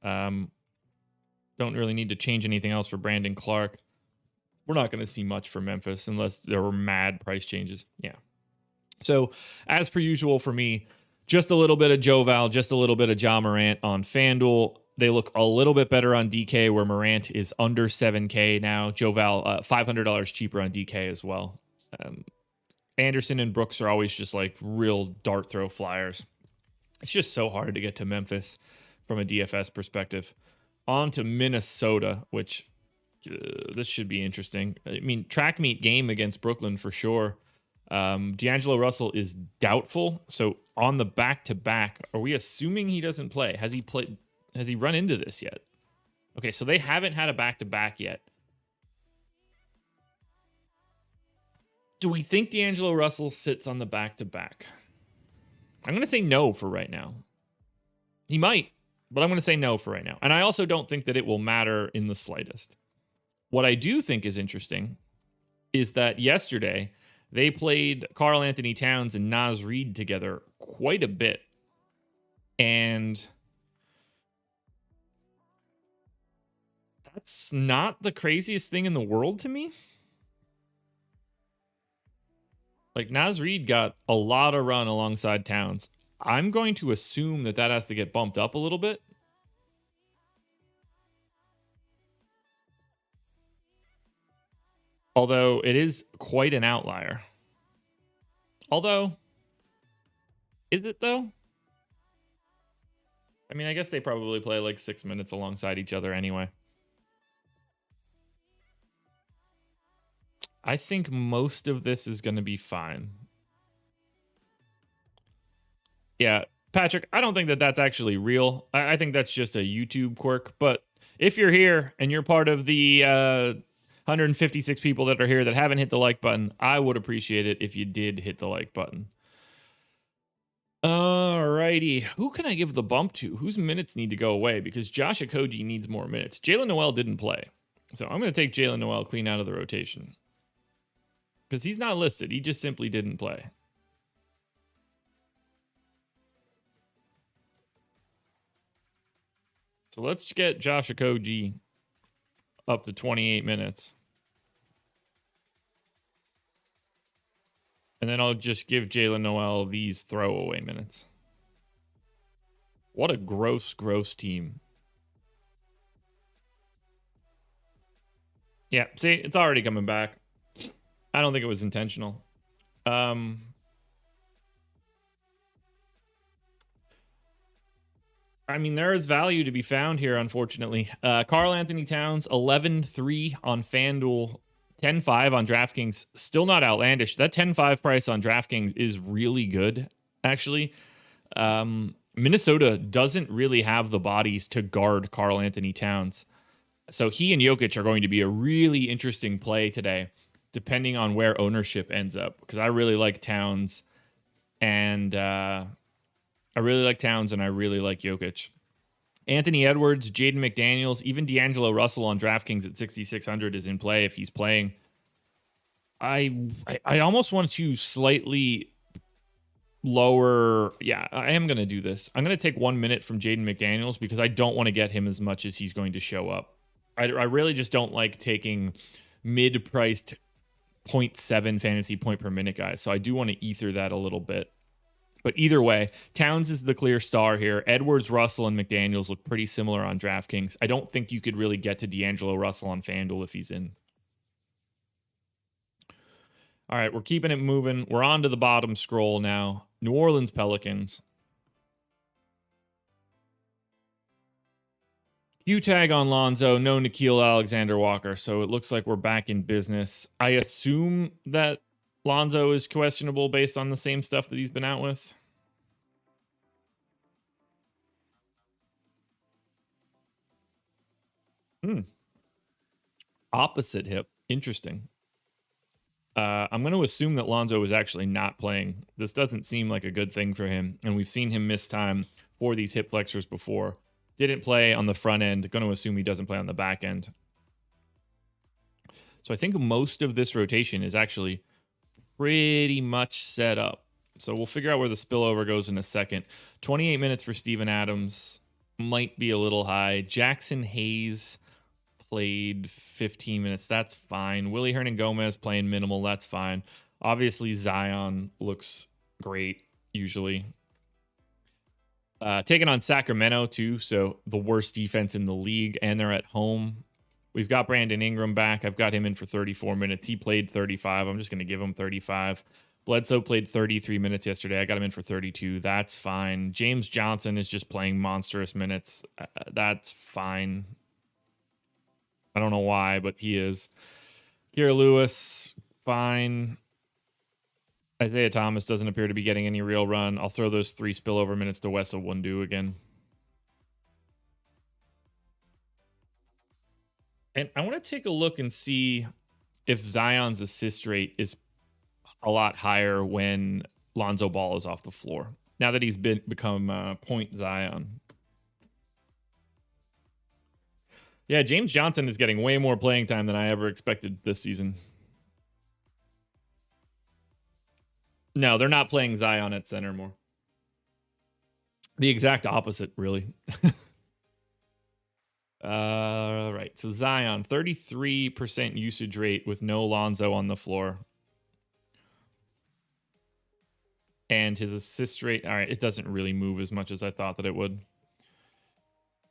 Don't really need to change anything else for Brandon Clark. We're not going to see much for Memphis unless there were mad price changes. Yeah. So, as per usual for me, just a little bit of Joval, just a little bit of Ja Morant on FanDuel. They look a little bit better on DK, where Morant is under 7K now. Joval, $500 cheaper on DK as well. Anderson and Brooks are always just like real dart throw flyers. It's just so hard to get to Memphis from a DFS perspective. On to Minnesota, which this should be interesting. I mean, track meet game against Brooklyn for sure. D'Angelo Russell is doubtful. So on the back-to-back, are we assuming he doesn't play? Has he played? Has he run into this yet? Okay, so they haven't had a back-to-back yet. Do we think D'Angelo Russell sits on the back-to-back? I'm going to say no for right now. He might, but I'm going to say no for right now. And I also don't think that it will matter in the slightest. What I do think is interesting is that yesterday they played Karl Anthony Towns and Naz Reid together quite a bit. And that's not the craziest thing in the world to me. Like, Naz Reid got a lot of run alongside Towns. I'm going to assume that that has to get bumped up a little bit. Although it is quite an outlier. Although, is it though? I mean, I guess they probably play like 6 minutes alongside each other anyway. I think most of this is going to be fine. Yeah, Patrick, I don't think that that's actually real. I think that's just a YouTube quirk. But if you're here and you're part of the 156 people that are here that haven't hit the like button, I would appreciate it if you did hit the like button. Alrighty. Who can I give the bump to? Whose minutes need to go away? Because Josh Okogie needs more minutes. Jalen Noel didn't play. So I'm going to take Jalen Noel clean out of the rotation. Because he's not listed. He just simply didn't play. So let's get Josh Okogie up to 28 minutes. And then I'll just give Jalen Noel these throwaway minutes. What a gross team. Yeah, see, it's already coming back. I don't think it was intentional. I mean, there is value to be found here, unfortunately. Karl Anthony Towns, 11-3 on FanDuel, 10-5 on DraftKings. Still not outlandish. That 10-5 price on DraftKings is really good, actually. Minnesota doesn't really have the bodies to guard Karl Anthony Towns. So he and Jokic are going to be a really interesting play today, depending on where ownership ends up. Because I really like Towns, and I really like Jokic. Anthony Edwards, Jaden McDaniels, even D'Angelo Russell on DraftKings at 6,600 is in play if he's playing. I almost want to slightly lower. Yeah, I am going to do this. I'm going to take 1 minute from Jaden McDaniels because I don't want to get him as much as he's going to show up. I really just don't like taking mid-priced 0.7 fantasy point per minute guys. So I do want to ether that a little bit. But either way, Towns is the clear star here. Edwards, Russell, and McDaniels look pretty similar on DraftKings. I don't think you could really get to D'Angelo Russell on FanDuel if he's in. All right, we're keeping it moving. We're on to the bottom scroll now. New Orleans Pelicans. Q-tag on Lonzo, no Nickeil Alexander-Walker, so it looks like we're back in business. I assume that Lonzo is questionable based on the same stuff that he's been out with. Opposite hip. Interesting. I'm going to assume that Lonzo is actually not playing. This doesn't seem like a good thing for him, and we've seen him miss time for these hip flexors before. Didn't play on the front end. Going to assume he doesn't play on the back end. So I think most of this rotation is actually pretty much set up. So we'll figure out where the spillover goes in a second. 28 minutes for Steven Adams. Might be a little high. Jackson Hayes played 15 minutes. That's fine. Willie Hernan-Gomez playing minimal. That's fine. Obviously, Zion looks great, usually. Taking on Sacramento, too. So the worst defense in the league, and they're at home. We've got Brandon Ingram back. I've got him in for 34 minutes. He played 35. I'm just going to give him 35. Bledsoe played 33 minutes yesterday. I got him in for 32. That's fine. James Johnson is just playing monstrous minutes. That's fine. I don't know why, but he is. Kira Lewis, fine. Isaiah Thomas doesn't appear to be getting any real run. I'll throw those 3 spillover minutes to Wes Iwundu again. And I want to take a look and see if Zion's assist rate is a lot higher when Lonzo Ball is off the floor. Now that he's become point Zion. Yeah, James Johnson is getting way more playing time than I ever expected this season. No, they're not playing Zion at center more. The exact opposite, really. All right, so Zion, 33% usage rate with no Lonzo on the floor. And his assist rate, all right, it doesn't really move as much as I thought that it would.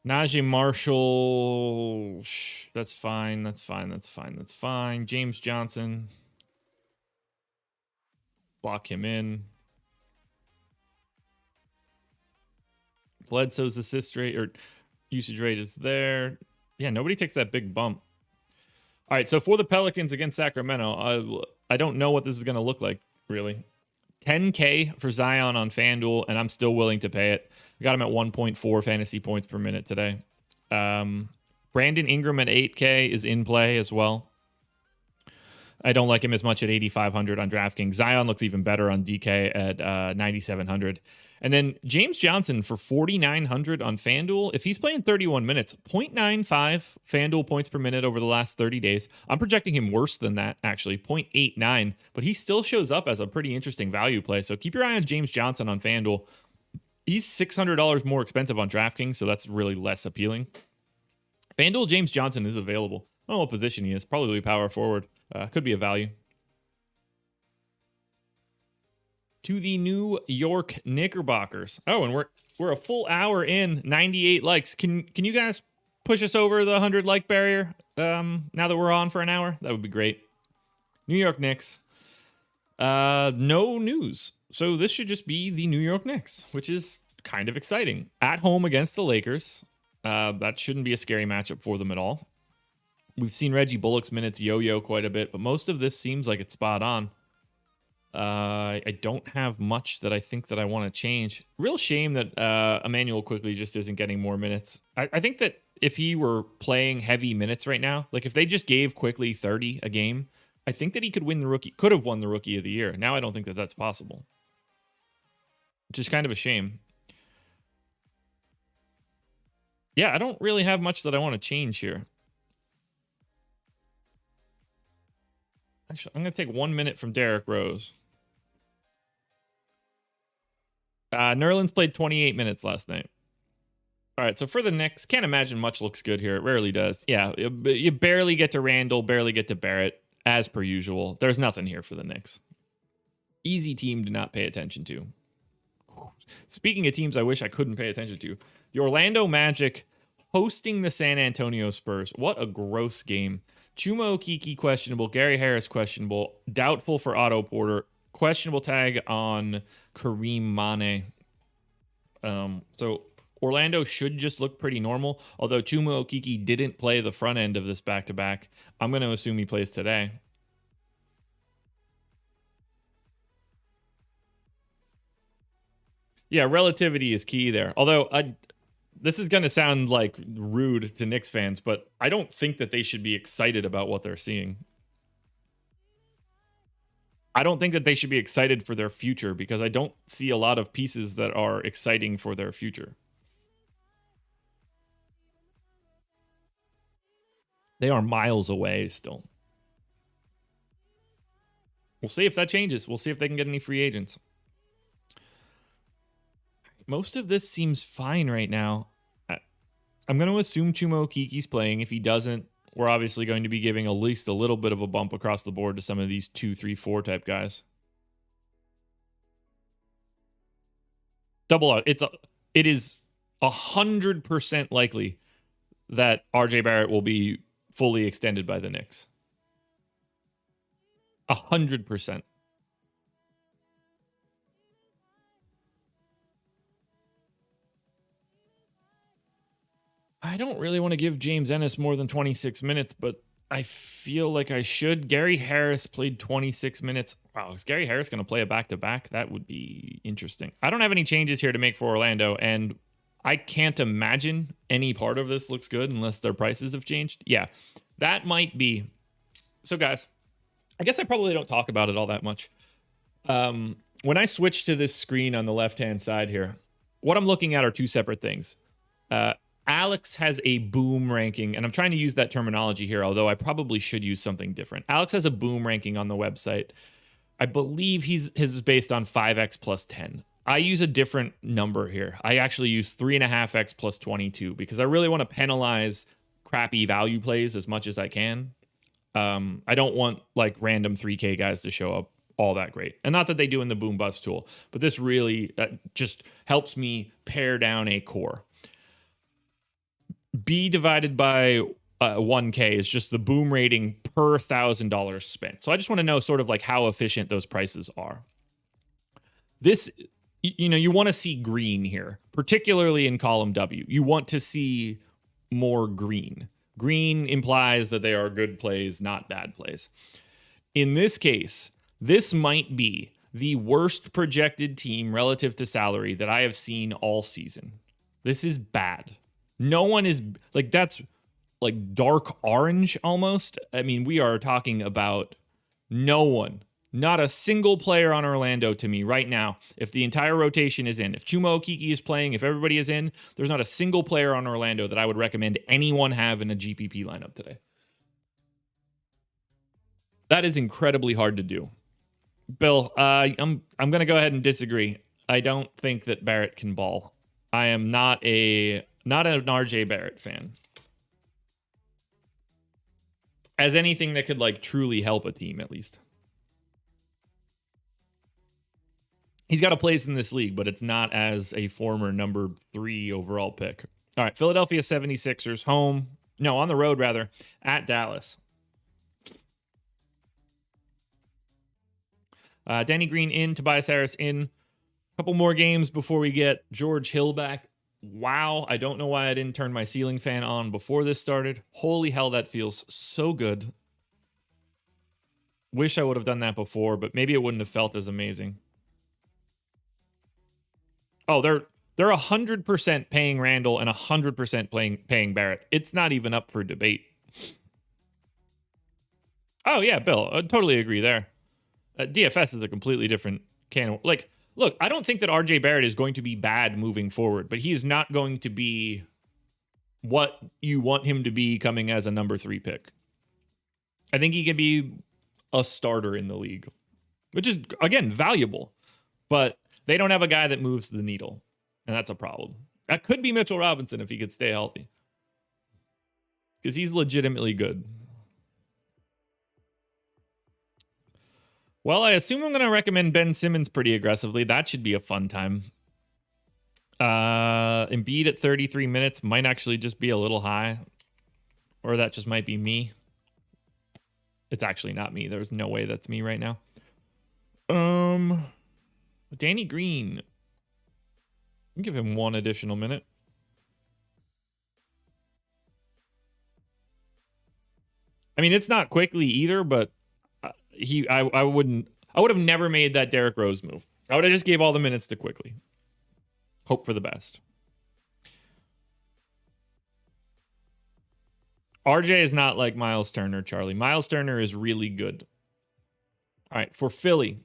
Najee Marshall, that's fine, that's fine, that's fine, that's fine. James Johnson, lock him in. Bledsoe's assist rate or usage rate is there. Yeah, nobody takes that big bump. All right, so for the Pelicans against Sacramento, I don't know what this is going to look like, really. 10K for Zion on FanDuel, and I'm still willing to pay it. I got him at 1.4 fantasy points per minute today. Brandon Ingram at 8K is in play as well. I don't like him as much at 8,500 on DraftKings. Zion looks even better on DK at 9,700. And then James Johnson for 4,900 on FanDuel. If he's playing 31 minutes, 0.95 FanDuel points per minute over the last 30 days. I'm projecting him worse than that, actually, 0.89. But he still shows up as a pretty interesting value play. So keep your eye on James Johnson on FanDuel. He's $600 more expensive on DraftKings, so that's really less appealing. FanDuel James Johnson is available. I don't know what position he is. Probably power forward. Could be a value. To the New York Knickerbockers. Oh, and we're a full hour in, 98 likes. Can you guys push us over the 100 like barrier? Now that we're on for an hour, that would be great. New York Knicks. No news. So this should just be the New York Knicks, which is kind of exciting. At home against the Lakers. That shouldn't be a scary matchup for them at all. We've seen Reggie Bullock's minutes yo-yo quite a bit, but most of this seems like it's spot on. I don't have much that I think that I want to change. Real shame that Emmanuel quickly just isn't getting more minutes. I think that if he were playing heavy minutes right now, like if they just gave quickly 30 a game, I think that he could have won the rookie of the year. Now I don't think that that's possible, which is kind of a shame. Yeah, I don't really have much that I want to change here. Actually, I'm going to take 1 minute from Derrick Rose. Nerlens played 28 minutes last night. All right, so for the Knicks, can't imagine much looks good here. It rarely does. Yeah, you barely get to Randall, barely get to Barrett, as per usual. There's nothing here for the Knicks. Easy team to not pay attention to. Speaking of teams I wish I couldn't pay attention to, the Orlando Magic hosting the San Antonio Spurs. What a gross game. Chuma Okeke questionable, Gary Harris questionable, doubtful for Otto Porter, questionable tag on Kareem Mane. So Orlando should just look pretty normal, although Chuma Okeke didn't play the front end of this back-to-back. I'm going to assume he plays today. Yeah, relativity is key there. Although this is going to sound like rude to Knicks fans, but I don't think that they should be excited about what they're seeing. I don't think that they should be excited for their future because I don't see a lot of pieces that are exciting for their future. They are miles away still. We'll see if that changes. We'll see if they can get any free agents. Most of this seems fine right now. I'm going to assume Chuma Okeke's playing. If he doesn't, we're obviously going to be giving at least a little bit of a bump across the board to some of these 2, 3, 4 type guys. It is 100% likely that RJ Barrett will be fully extended by the Knicks. 100%. I don't really want to give James Ennis more than 26 minutes, but I feel like I should. Gary Harris played 26 minutes. Wow, is Gary Harris going to play a back-to-back? That would be interesting. I don't have any changes here to make for Orlando, and I can't imagine any part of this looks good unless their prices have changed. Yeah, that might be. So, guys, I guess I probably don't talk about it all that much. When I switch to this screen on the left-hand side here, what I'm looking at are two separate things. Alex has a boom ranking, and I'm trying to use that terminology here, although I probably should use something different. Alex has a boom ranking on the website. I believe his is based on 5x plus 10. I use a different number here. I actually use 3.5x plus 22 because I really want to penalize crappy value plays as much as I can. I don't want like random 3K guys to show up all that great. And not that they do in the boom bust tool, but this really just helps me pare down a core. B divided by 1K is just the boom rating per $1,000 spent. So I just want to know sort of like how efficient those prices are. This, you want to see green here, particularly in column W. You want to see more green. Green implies that they are good plays, not bad plays. In this case, this might be the worst projected team relative to salary that I have seen all season. This is bad. No one is like, that's like dark orange almost. I mean, we are talking about no one, not a single player on Orlando to me right now. If the entire rotation is in, if Chuma Okeke is playing, if everybody is in, there's not a single player on Orlando that I would recommend anyone have in a GPP lineup today. That is incredibly hard to do. Bill, I'm going to go ahead and disagree. I don't think that Barrett can ball. I am not an RJ Barrett fan. as anything that could like truly help a team at least. He's got a place in this league, but it's not as a former number 3 overall pick. All right, Philadelphia 76ers home. No, on the road rather, at Dallas. Danny Green in, Tobias Harris in. A couple more games before we get George Hill back. Wow, I don't know why I didn't turn my ceiling fan on before this started. Holy hell, that feels so good. Wish I would have done that before, but maybe it wouldn't have felt as amazing. Oh, they're 100% paying Randall and 100% paying Barrett. It's not even up for debate. Oh yeah, Bill, I totally agree there. DFS is a completely different can. Like, look, I don't think that RJ Barrett is going to be bad moving forward, but he is not going to be what you want him to be coming as a number 3 pick. I think he can be a starter in the league, which is, again, valuable, but they don't have a guy that moves the needle, and that's a problem. That could be Mitchell Robinson if he could stay healthy, because he's legitimately good. Well, I assume I'm going to recommend Ben Simmons pretty aggressively. That should be a fun time. Embiid at 33 minutes might actually just be a little high, or that just might be me. It's actually not me. There's no way that's me right now. Danny Green. I'll give him 1 additional minute. I mean, it's not quickly either, but I would have never made that Derrick Rose move. I would have just gave all the minutes to Quickly. Hope for the best. RJ is not like Miles Turner, Charlie. Miles Turner is really good. All right, for Philly.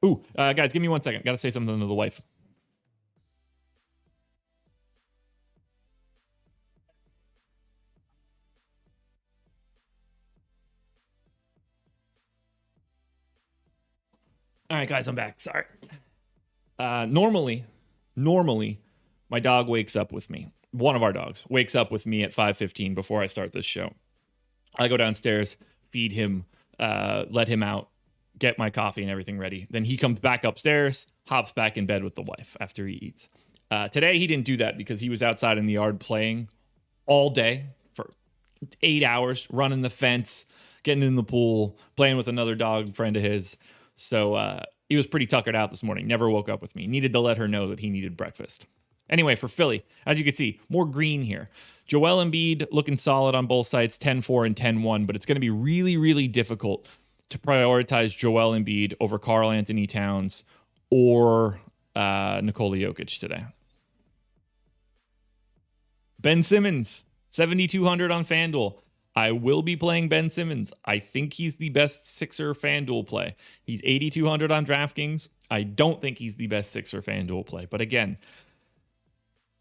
Ooh, guys, give me 1 second. Got to say something to the wife. All right, guys, I'm back. Sorry. Normally, my dog wakes up with me. One of our dogs wakes up with me at 5:15 before I start this show. I go downstairs, feed him, let him out, get my coffee and everything ready. Then he comes back upstairs, hops back in bed with the wife after he eats. Today, he didn't do that because he was outside in the yard playing all day for 8 hours, running the fence, getting in the pool, playing with another dog friend of his. So he was pretty tuckered out this morning. Never woke up with me. Needed to let her know that he needed breakfast. Anyway, for Philly, as you can see, more green here. Joel Embiid looking solid on both sides, 10-4 and 10-1, but it's going to be really, really difficult to prioritize Joel Embiid over Karl Anthony Towns or Nikola Jokic today. Ben Simmons, 7,200 on FanDuel. I will be playing Ben Simmons. I think he's the best Sixer FanDuel play. He's 8,200 on DraftKings. I don't think he's the best Sixer FanDuel play. But again,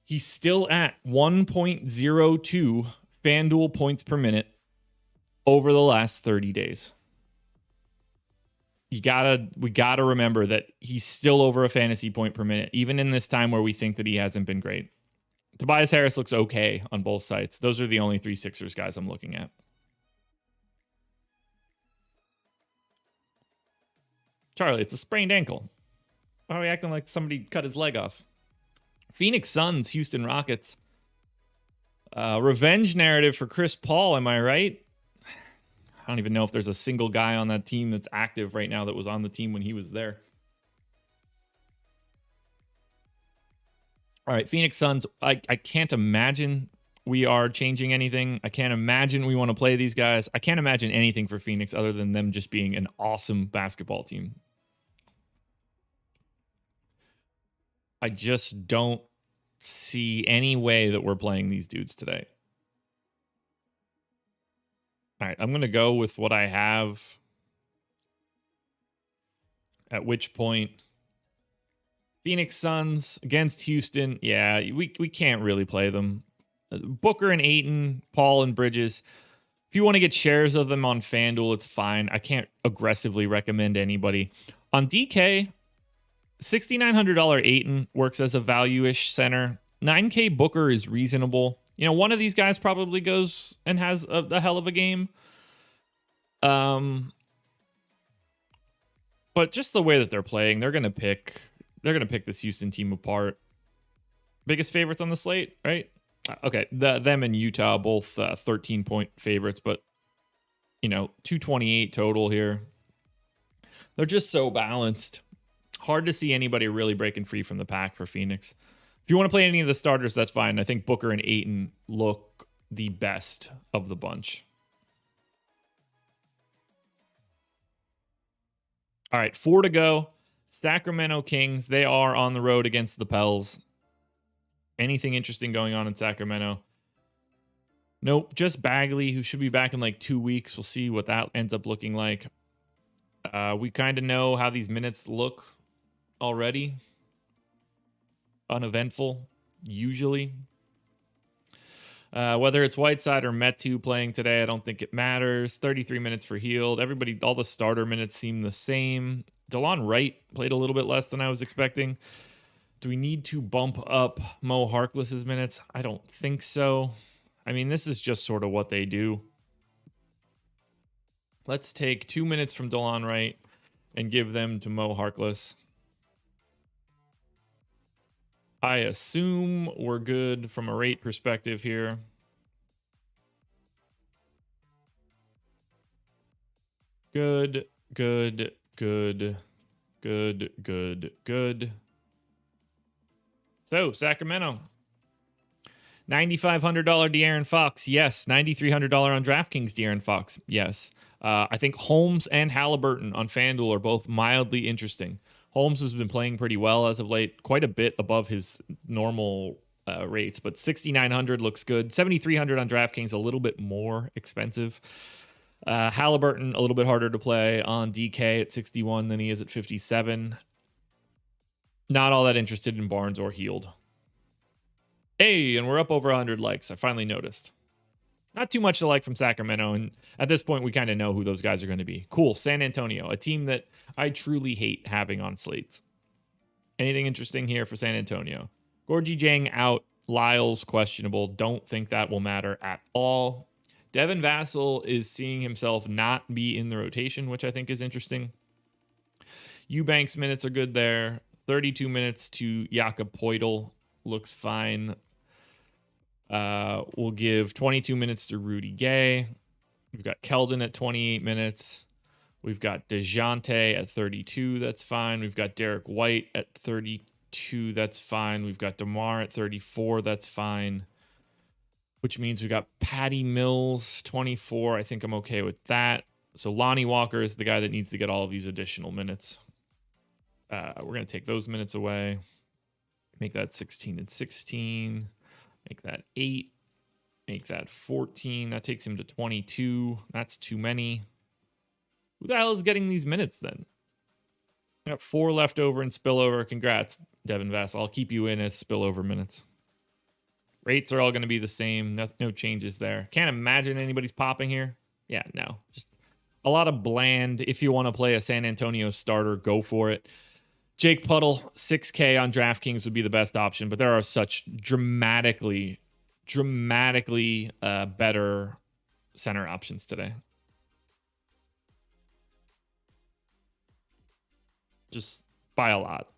he's still at 1.02 FanDuel points per minute over the last 30 days. We gotta remember that he's still over a fantasy point per minute, even in this time where we think that he hasn't been great. Tobias Harris looks okay on both sites. Those are the only 3 Sixers guys I'm looking at. Charlie, it's a sprained ankle. Why are we acting like somebody cut his leg off? Phoenix Suns, Houston Rockets. Revenge narrative for Chris Paul, am I right? I don't even know if there's a single guy on that team that's active right now that was on the team when he was there. All right, Phoenix Suns, I can't imagine we are changing anything. I can't imagine we want to play these guys. I can't imagine anything for Phoenix other than them just being an awesome basketball team. I just don't see any way that we're playing these dudes today. All right, I'm going to go with what I have. At which point... Phoenix Suns against Houston. Yeah, we can't really play them. Booker and Ayton, Paul and Bridges. If you want to get shares of them on FanDuel, it's fine. I can't aggressively recommend anybody. On DK, $6,900 Ayton works as a value-ish center. $9K Booker is reasonable. One of these guys probably goes and has a hell of a game. But just the way that they're playing, they're gonna pick this Houston team apart. Biggest favorites on the slate, right? Okay, them and Utah both 13-point favorites, but 228 total here. They're just so balanced. Hard to see anybody really breaking free from the pack for Phoenix. If you want to play any of the starters, that's fine. I think Booker and Ayton look the best of the bunch. All right, 4 to go. Sacramento Kings, they are on the road against the Pels. Anything interesting going on in Sacramento? Nope, just Bagley, who should be back in like 2 weeks. We'll see what that ends up looking like. We kind of know how these minutes look already. Uneventful, usually. Whether it's Whiteside or Metu playing today, I don't think it matters. 33 minutes for Hield. Everybody, all the starter minutes seem the same. DeLon Wright played a little bit less than I was expecting. Do we need to bump up Mo Harkless's minutes? I don't think so. I mean, this is just sort of what they do. Let's take 2 minutes from DeLon Wright and give them to Mo Harkless. I assume we're good from a rate perspective here. Good. So, Sacramento. $9,500 De'Aaron Fox. Yes. $9,300 on DraftKings De'Aaron Fox. Yes. I think Holmes and Halliburton on FanDuel are both mildly interesting. Holmes has been playing pretty well as of late, quite a bit above his normal rates, but 6,900 looks good. 7,300 on DraftKings, a little bit more expensive. Halliburton, a little bit harder to play on DK at 61 than he is at 57. Not all that interested in Barnes or Hield. Hey, and we're up over 100 likes. I finally noticed. Not too much to like from Sacramento, and at this point, we kind of know who those guys are going to be. Cool, San Antonio, a team that I truly hate having on slates. Anything interesting here for San Antonio? Gorgie Jang out, Lyles questionable. Don't think that will matter at all. Devin Vassell is seeing himself not be in the rotation, which I think is interesting. Eubanks minutes are good there. 32 minutes to Jakob Poeltl looks fine. We'll give 22 minutes to Rudy Gay. We've got Keldon at 28 minutes. We've got DeJounte at 32. That's fine. We've got Derek White at 32. That's fine. We've got DeMar at 34. That's fine. Which means we've got Patty Mills, 24. I think I'm okay with that. So Lonnie Walker is the guy that needs to get all of these additional minutes. We're going to take those minutes away. Make that 16 and 16. Make that 8. Make that 14. That takes him to 22. That's too many. Who the hell is getting these minutes then? I got 4 left over in spillover. Congrats, Devin Vassell. I'll keep you in as spillover minutes. Rates are all going to be the same. No changes there. Can't imagine anybody's popping here. Yeah, no. Just a lot of bland. If you want to play a San Antonio starter, go for it. Jake Puddle, 6K on DraftKings would be the best option, but there are such dramatically better center options today. Just by a lot.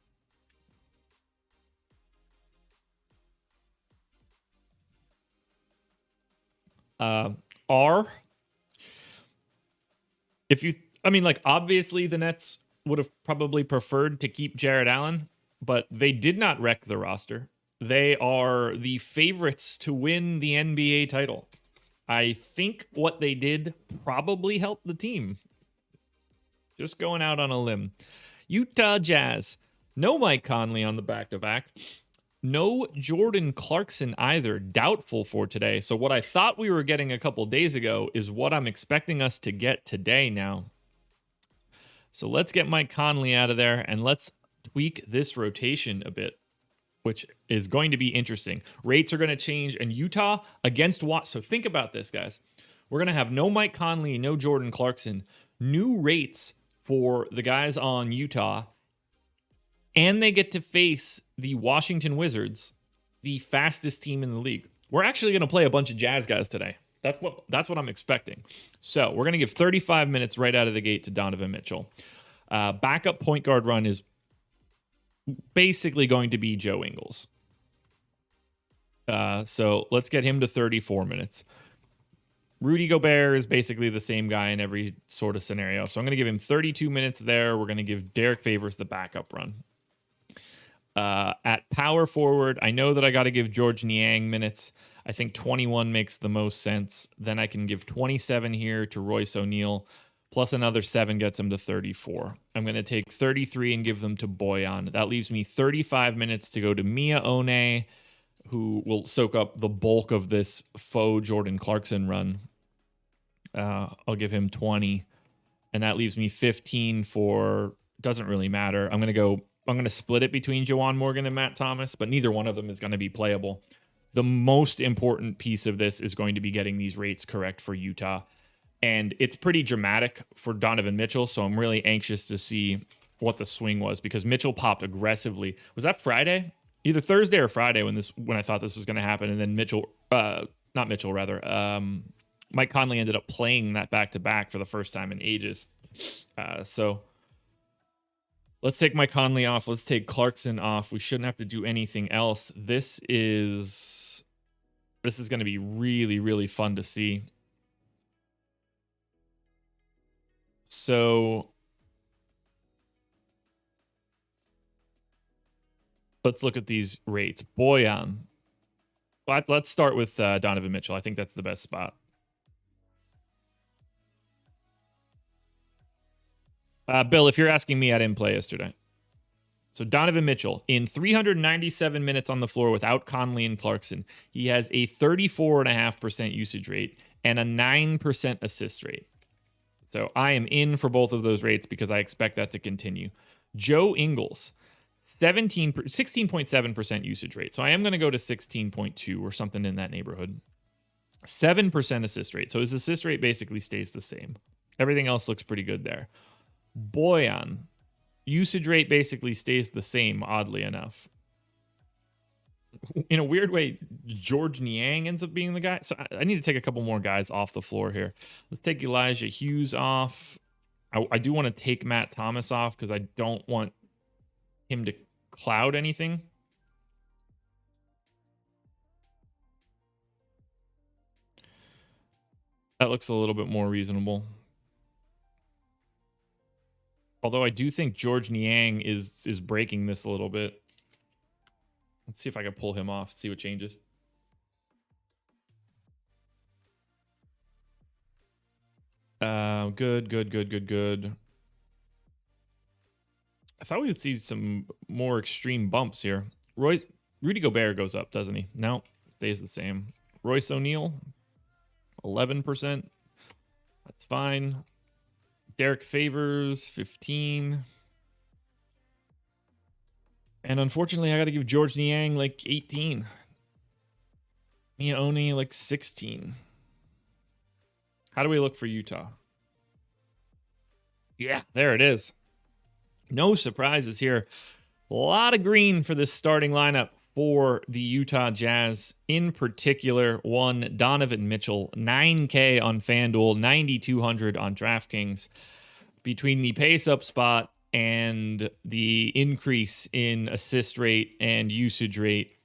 Obviously the Nets would have probably preferred to keep Jared Allen, but they did not wreck the roster. They are the favorites to win the NBA title. I think what they did probably helped the team. Just going out on a limb. Utah Jazz. No Mike Conley on the back-to-back. No Jordan Clarkson either. Doubtful for today. So what I thought we were getting a couple days ago is what I'm expecting us to get today now. So let's get Mike Conley out of there and let's tweak this rotation a bit, which is going to be interesting. Rates are going to change, and Utah against what? So think about this, guys. We're going to have no Mike Conley, no Jordan Clarkson, new rates for the guys on Utah, and they get to face the Washington Wizards, the fastest team in the league. we're actually going to play a bunch of Jazz guys today. That's what I'm expecting. So we're going to give 35 minutes right out of the gate to Donovan Mitchell. Backup point guard run is basically going to be Joe Ingles. So let's get him to 34 minutes. Rudy Gobert is basically the same guy in every sort of scenario. So I'm going to give him 32 minutes there. We're going to give Derek Favors the backup run. At power forward, I know that I got to give George Niang minutes. I think 21 makes the most sense. Then I can give 27 here to Royce O'Neal, plus another 7 gets him to 34. I'm going to take 33 and give them to Boyan. That leaves me 35 minutes to go to Mia One, who will soak up the bulk of this faux Jordan Clarkson run. I'll give him 20, and that leaves me 15 for, doesn't really matter. I'm going to split it between Juwan Morgan and Matt Thomas, but neither one of them is going to be playable. The most important piece of this is going to be getting these rates correct for Utah. And it's pretty dramatic for Donovan Mitchell, so I'm really anxious to see what the swing was, because Mitchell popped aggressively. Was that Friday? Either Thursday or Friday when I thought this was going to happen, and then Mike Conley ended up playing that back-to-back for the first time in ages. So let's take Mike Conley off. Let's take Clarkson off. We shouldn't have to do anything else. This is going to be really, really fun to see. So let's look at these rates. Boyan. Let's start with Donovan Mitchell. I think that's the best spot. Bill, if you're asking me, I didn't play yesterday. So Donovan Mitchell, in 397 minutes on the floor without Conley and Clarkson, he has a 34.5% usage rate and a 9% assist rate. So I am in for both of those rates because I expect that to continue. Joe Ingles, 16.7% usage rate. So I am going to go to 16.2 or something in that neighborhood. 7% assist rate. So his assist rate basically stays the same. Everything else looks pretty good there. Boyan, usage rate basically stays the same, oddly enough. In a weird way, George Niang ends up being the guy. So I need to take a couple more guys off the floor here. Let's take Elijah Hughes off. I do want to take Matt Thomas off because I don't want him to cloud anything. That looks a little bit more reasonable. Although I do think George Niang is breaking this a little bit. Let's see if I can pull him off, see what changes. Good. I thought we would see some more extreme bumps here. Rudy Gobert goes up, doesn't he? No, stays the same. Royce O'Neal, 11%. That's fine. Derek Favors, 15. And unfortunately, I got to give George Niang like 18. Mia One like 16. How do we look for Utah? Yeah, there it is. No surprises here. A lot of green for this starting lineup for the Utah Jazz. In particular, one, Donovan Mitchell, 9K on FanDuel, 9,200 on DraftKings. Between the pace-up spot and the increase in assist rate and usage rate,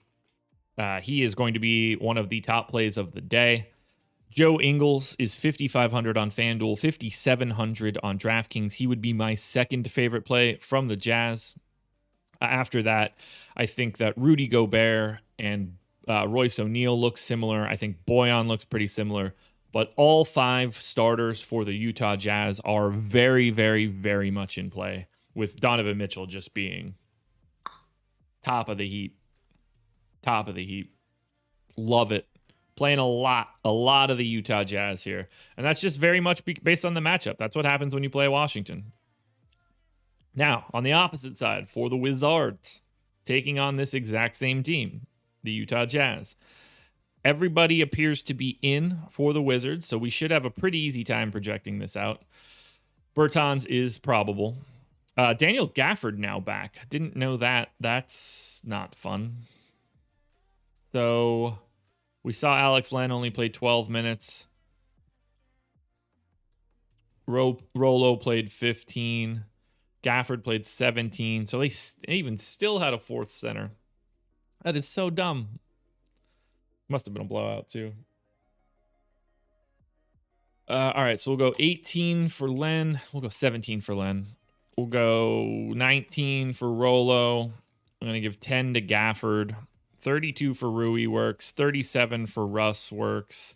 he is going to be one of the top plays of the day. Joe Ingles is 5,500 on FanDuel, 5,700 on DraftKings. He would be my second favorite play from the Jazz. After that, I think that Rudy Gobert and Royce O'Neal look similar. I think Boyan looks pretty similar. But all 5 starters for the Utah Jazz are very, very, very much in play, with Donovan Mitchell just being top of the heap. Top of the heap. Love it. Playing a lot of the Utah Jazz here. And that's just very much based on the matchup. That's what happens when you play Washington. Now, on the opposite side, for the Wizards, taking on this exact same team, the Utah Jazz. Everybody appears to be in for the Wizards, so we should have a pretty easy time projecting this out. Bertans is probable. Daniel Gafford now back. Didn't know that. That's not fun. So We saw Alex Len only play 12 minutes. Rolo played 15. Gafford played 17. So they even still had a fourth center. That is so dumb. Must have been a blowout, too. All right, so we'll go 18 for Len. We'll go 17 for Len. We'll go 19 for Rolo. I'm going to give 10 to Gafford. 32 for Rui works. 37 for Russ works.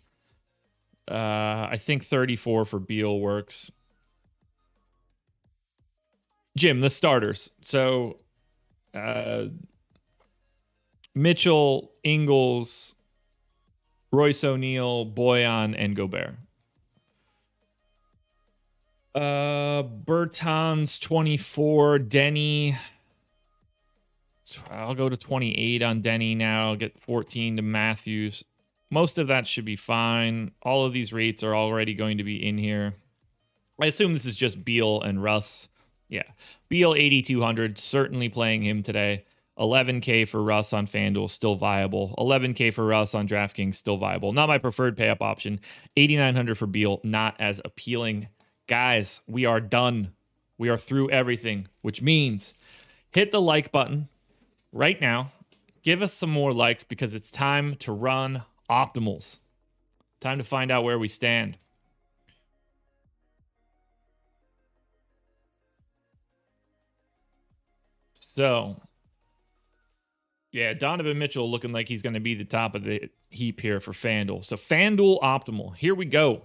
I think 34 for Beal works. Jim, the starters. So, Mitchell, Ingles, Royce O'Neal, Boyan, and Gobert. Bertans 24, Denny. I'll go to 28 on Denny now. I'll get 14 to Matthews. Most of that should be fine. All of these rates are already going to be in here. I assume this is just Beal and Russ. Yeah. Beal 8,200, certainly playing him today. 11K for Russ on FanDuel, still viable. 11K for Russ on DraftKings, still viable. Not my preferred pay-up option. 8,900 for Beal, not as appealing. Guys, we are done. We are through everything, which means hit the like button right now. Give us some more likes because it's time to run optimals. Time to find out where we stand. So, yeah, Donovan Mitchell looking like he's going to be the top of the heap here for FanDuel. So, FanDuel optimal. Here we go.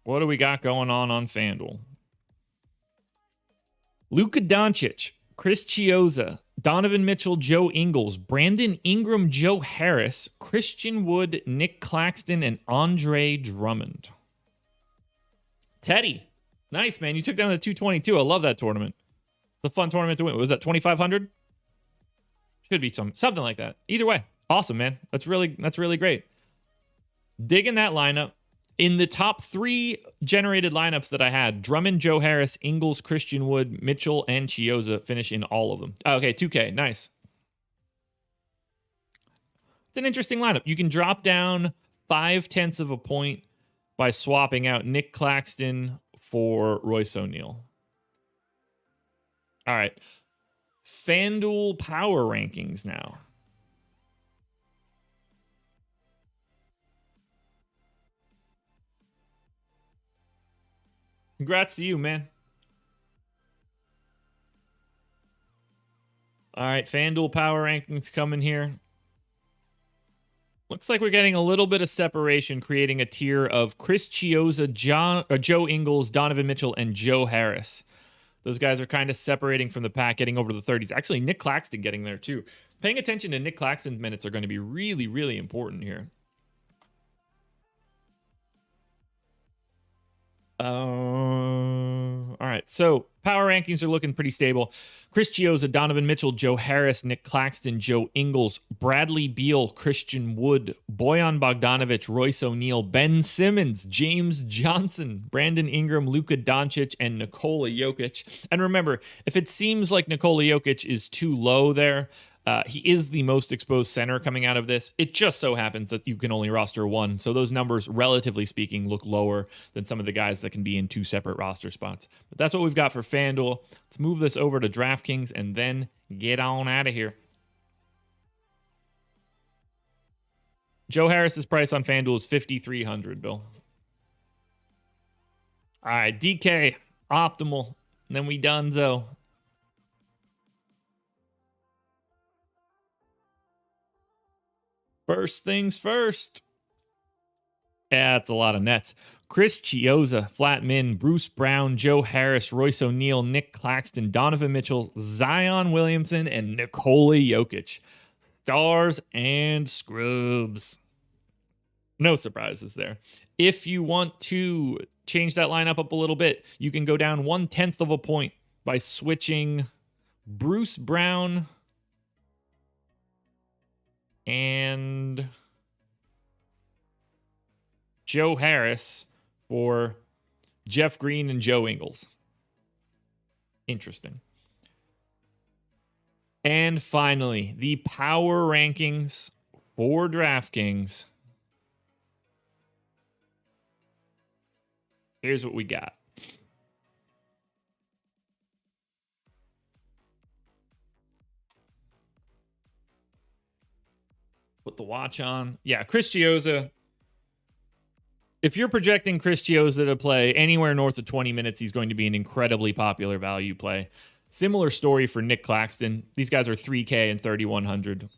What do we got going on FanDuel? Luka Doncic, Chris Chiozza, Donovan Mitchell, Joe Ingles, Brandon Ingram, Joe Harris, Christian Wood, Nick Claxton, and Andre Drummond. Teddy, nice, man. You took down the 222. I love that tournament. It's a fun tournament to win. Was that 2,500? Should be something like that. Either way, awesome, man. That's really great. Digging that lineup. In the top 3 generated lineups that I had, Drummond, Joe Harris, Ingles, Christian Wood, Mitchell, and Chiozza finish in all of them. Okay, 2K, nice. It's an interesting lineup. You can drop down 0.5 of a point by swapping out Nick Claxton for Royce O'Neal. All right. FanDuel power rankings now. Congrats to you, man. All right, FanDuel power rankings coming here. Looks like we're getting a little bit of separation, creating a tier of Chris Chiozza, Joe Ingles, Donovan Mitchell, and Joe Harris. Those guys are kind of separating from the pack, getting over the 30s. Actually, Nick Claxton getting there too. Paying attention to Nick Claxton's minutes are going to be really, really important here. All right, so power rankings are looking pretty stable. Chris Chiozza, Donovan Mitchell, Joe Harris, Nick Claxton, Joe Ingles, Bradley Beal, Christian Wood, Boyan Bogdanovic, Royce O'Neal, Ben Simmons, James Johnson, Brandon Ingram, Luka Doncic, and Nikola Jokic. And remember, if it seems like Nikola Jokic is too low there, he is the most exposed center coming out of this. It just so happens that you can only roster one. So those numbers, relatively speaking, look lower than some of the guys that can be in 2 separate roster spots. But that's what we've got for FanDuel. Let's move this over to DraftKings and then get on out of here. Joe Harris's price on FanDuel is $5,300, Bill. All right, DK, optimal. And then we donezo. First things first. Yeah, it's a lot of nets. Chris Chiozza, Flat Min, Bruce Brown, Joe Harris, Royce O'Neal, Nick Claxton, Donovan Mitchell, Zion Williamson, and Nikola Jokic. Stars and scrubs. No surprises there. If you want to change that lineup up a little bit, you can go down 0.1 of a point by switching Bruce Brown and Joe Harris for Jeff Green and Joe Ingles. Interesting. And finally, the power rankings for DraftKings. Here's what we got. Put the watch on. Yeah, Chris Chiozza. If you're projecting Chris Chiozza to play anywhere north of 20 minutes, he's going to be an incredibly popular value play. Similar story for Nick Claxton. These guys are 3K and 3,100.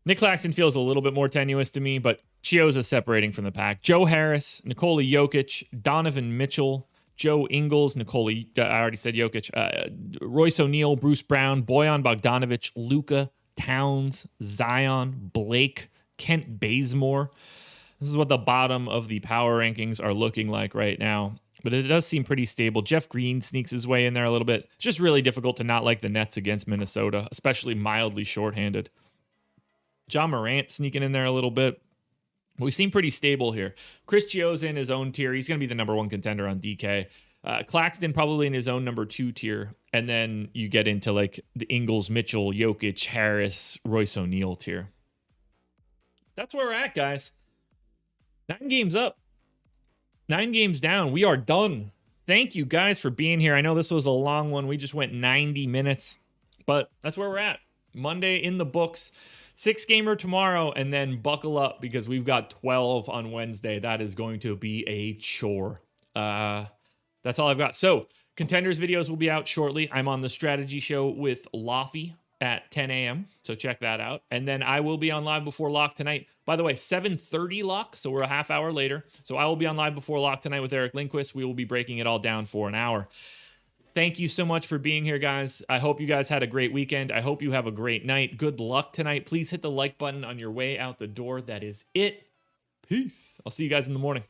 Nick Claxton feels a little bit more tenuous to me, but Chiozza separating from the pack. Joe Harris, Nikola Jokic, Donovan Mitchell, Joe Ingles, I already said Jokic, Royce O'Neal, Bruce Brown, Bojan Bogdanovic, Luka, Towns, Zion, Blake, Kent Bazemore. This is what the bottom of the power rankings are looking like right now. But it does seem pretty stable. Jeff Green sneaks his way in there a little bit. It's just really difficult to not like the Nets against Minnesota, especially mildly shorthanded. John Morant sneaking in there a little bit. We seem pretty stable here. Chris Chiozza in his own tier. He's going to be the number one contender on DK. Claxton probably in his own number 2 tier. And then you get into like the Ingles, Mitchell, Jokic, Harris, Royce O'Neal tier. That's where we're at, guys. 9 games up. 9 games down. We are done. Thank you guys for being here. I know this was a long one. We just went 90 minutes, but that's where we're at. Monday in the books. 6-gamer tomorrow, and then buckle up because we've got 12 on Wednesday. That is going to be a chore. That's all I've got. So contenders videos will be out shortly. I'm on the strategy show with Laffy at 10 a.m. So check that out. And then I will be on live before lock tonight. By the way, 7:30 lock. So we're a half hour later. So I will be on live before lock tonight with Eric Lindquist. We will be breaking it all down for an hour. Thank you so much for being here, guys. I hope you guys had a great weekend. I hope you have a great night. Good luck tonight. Please hit the like button on your way out the door. That is it. Peace. I'll see you guys in the morning.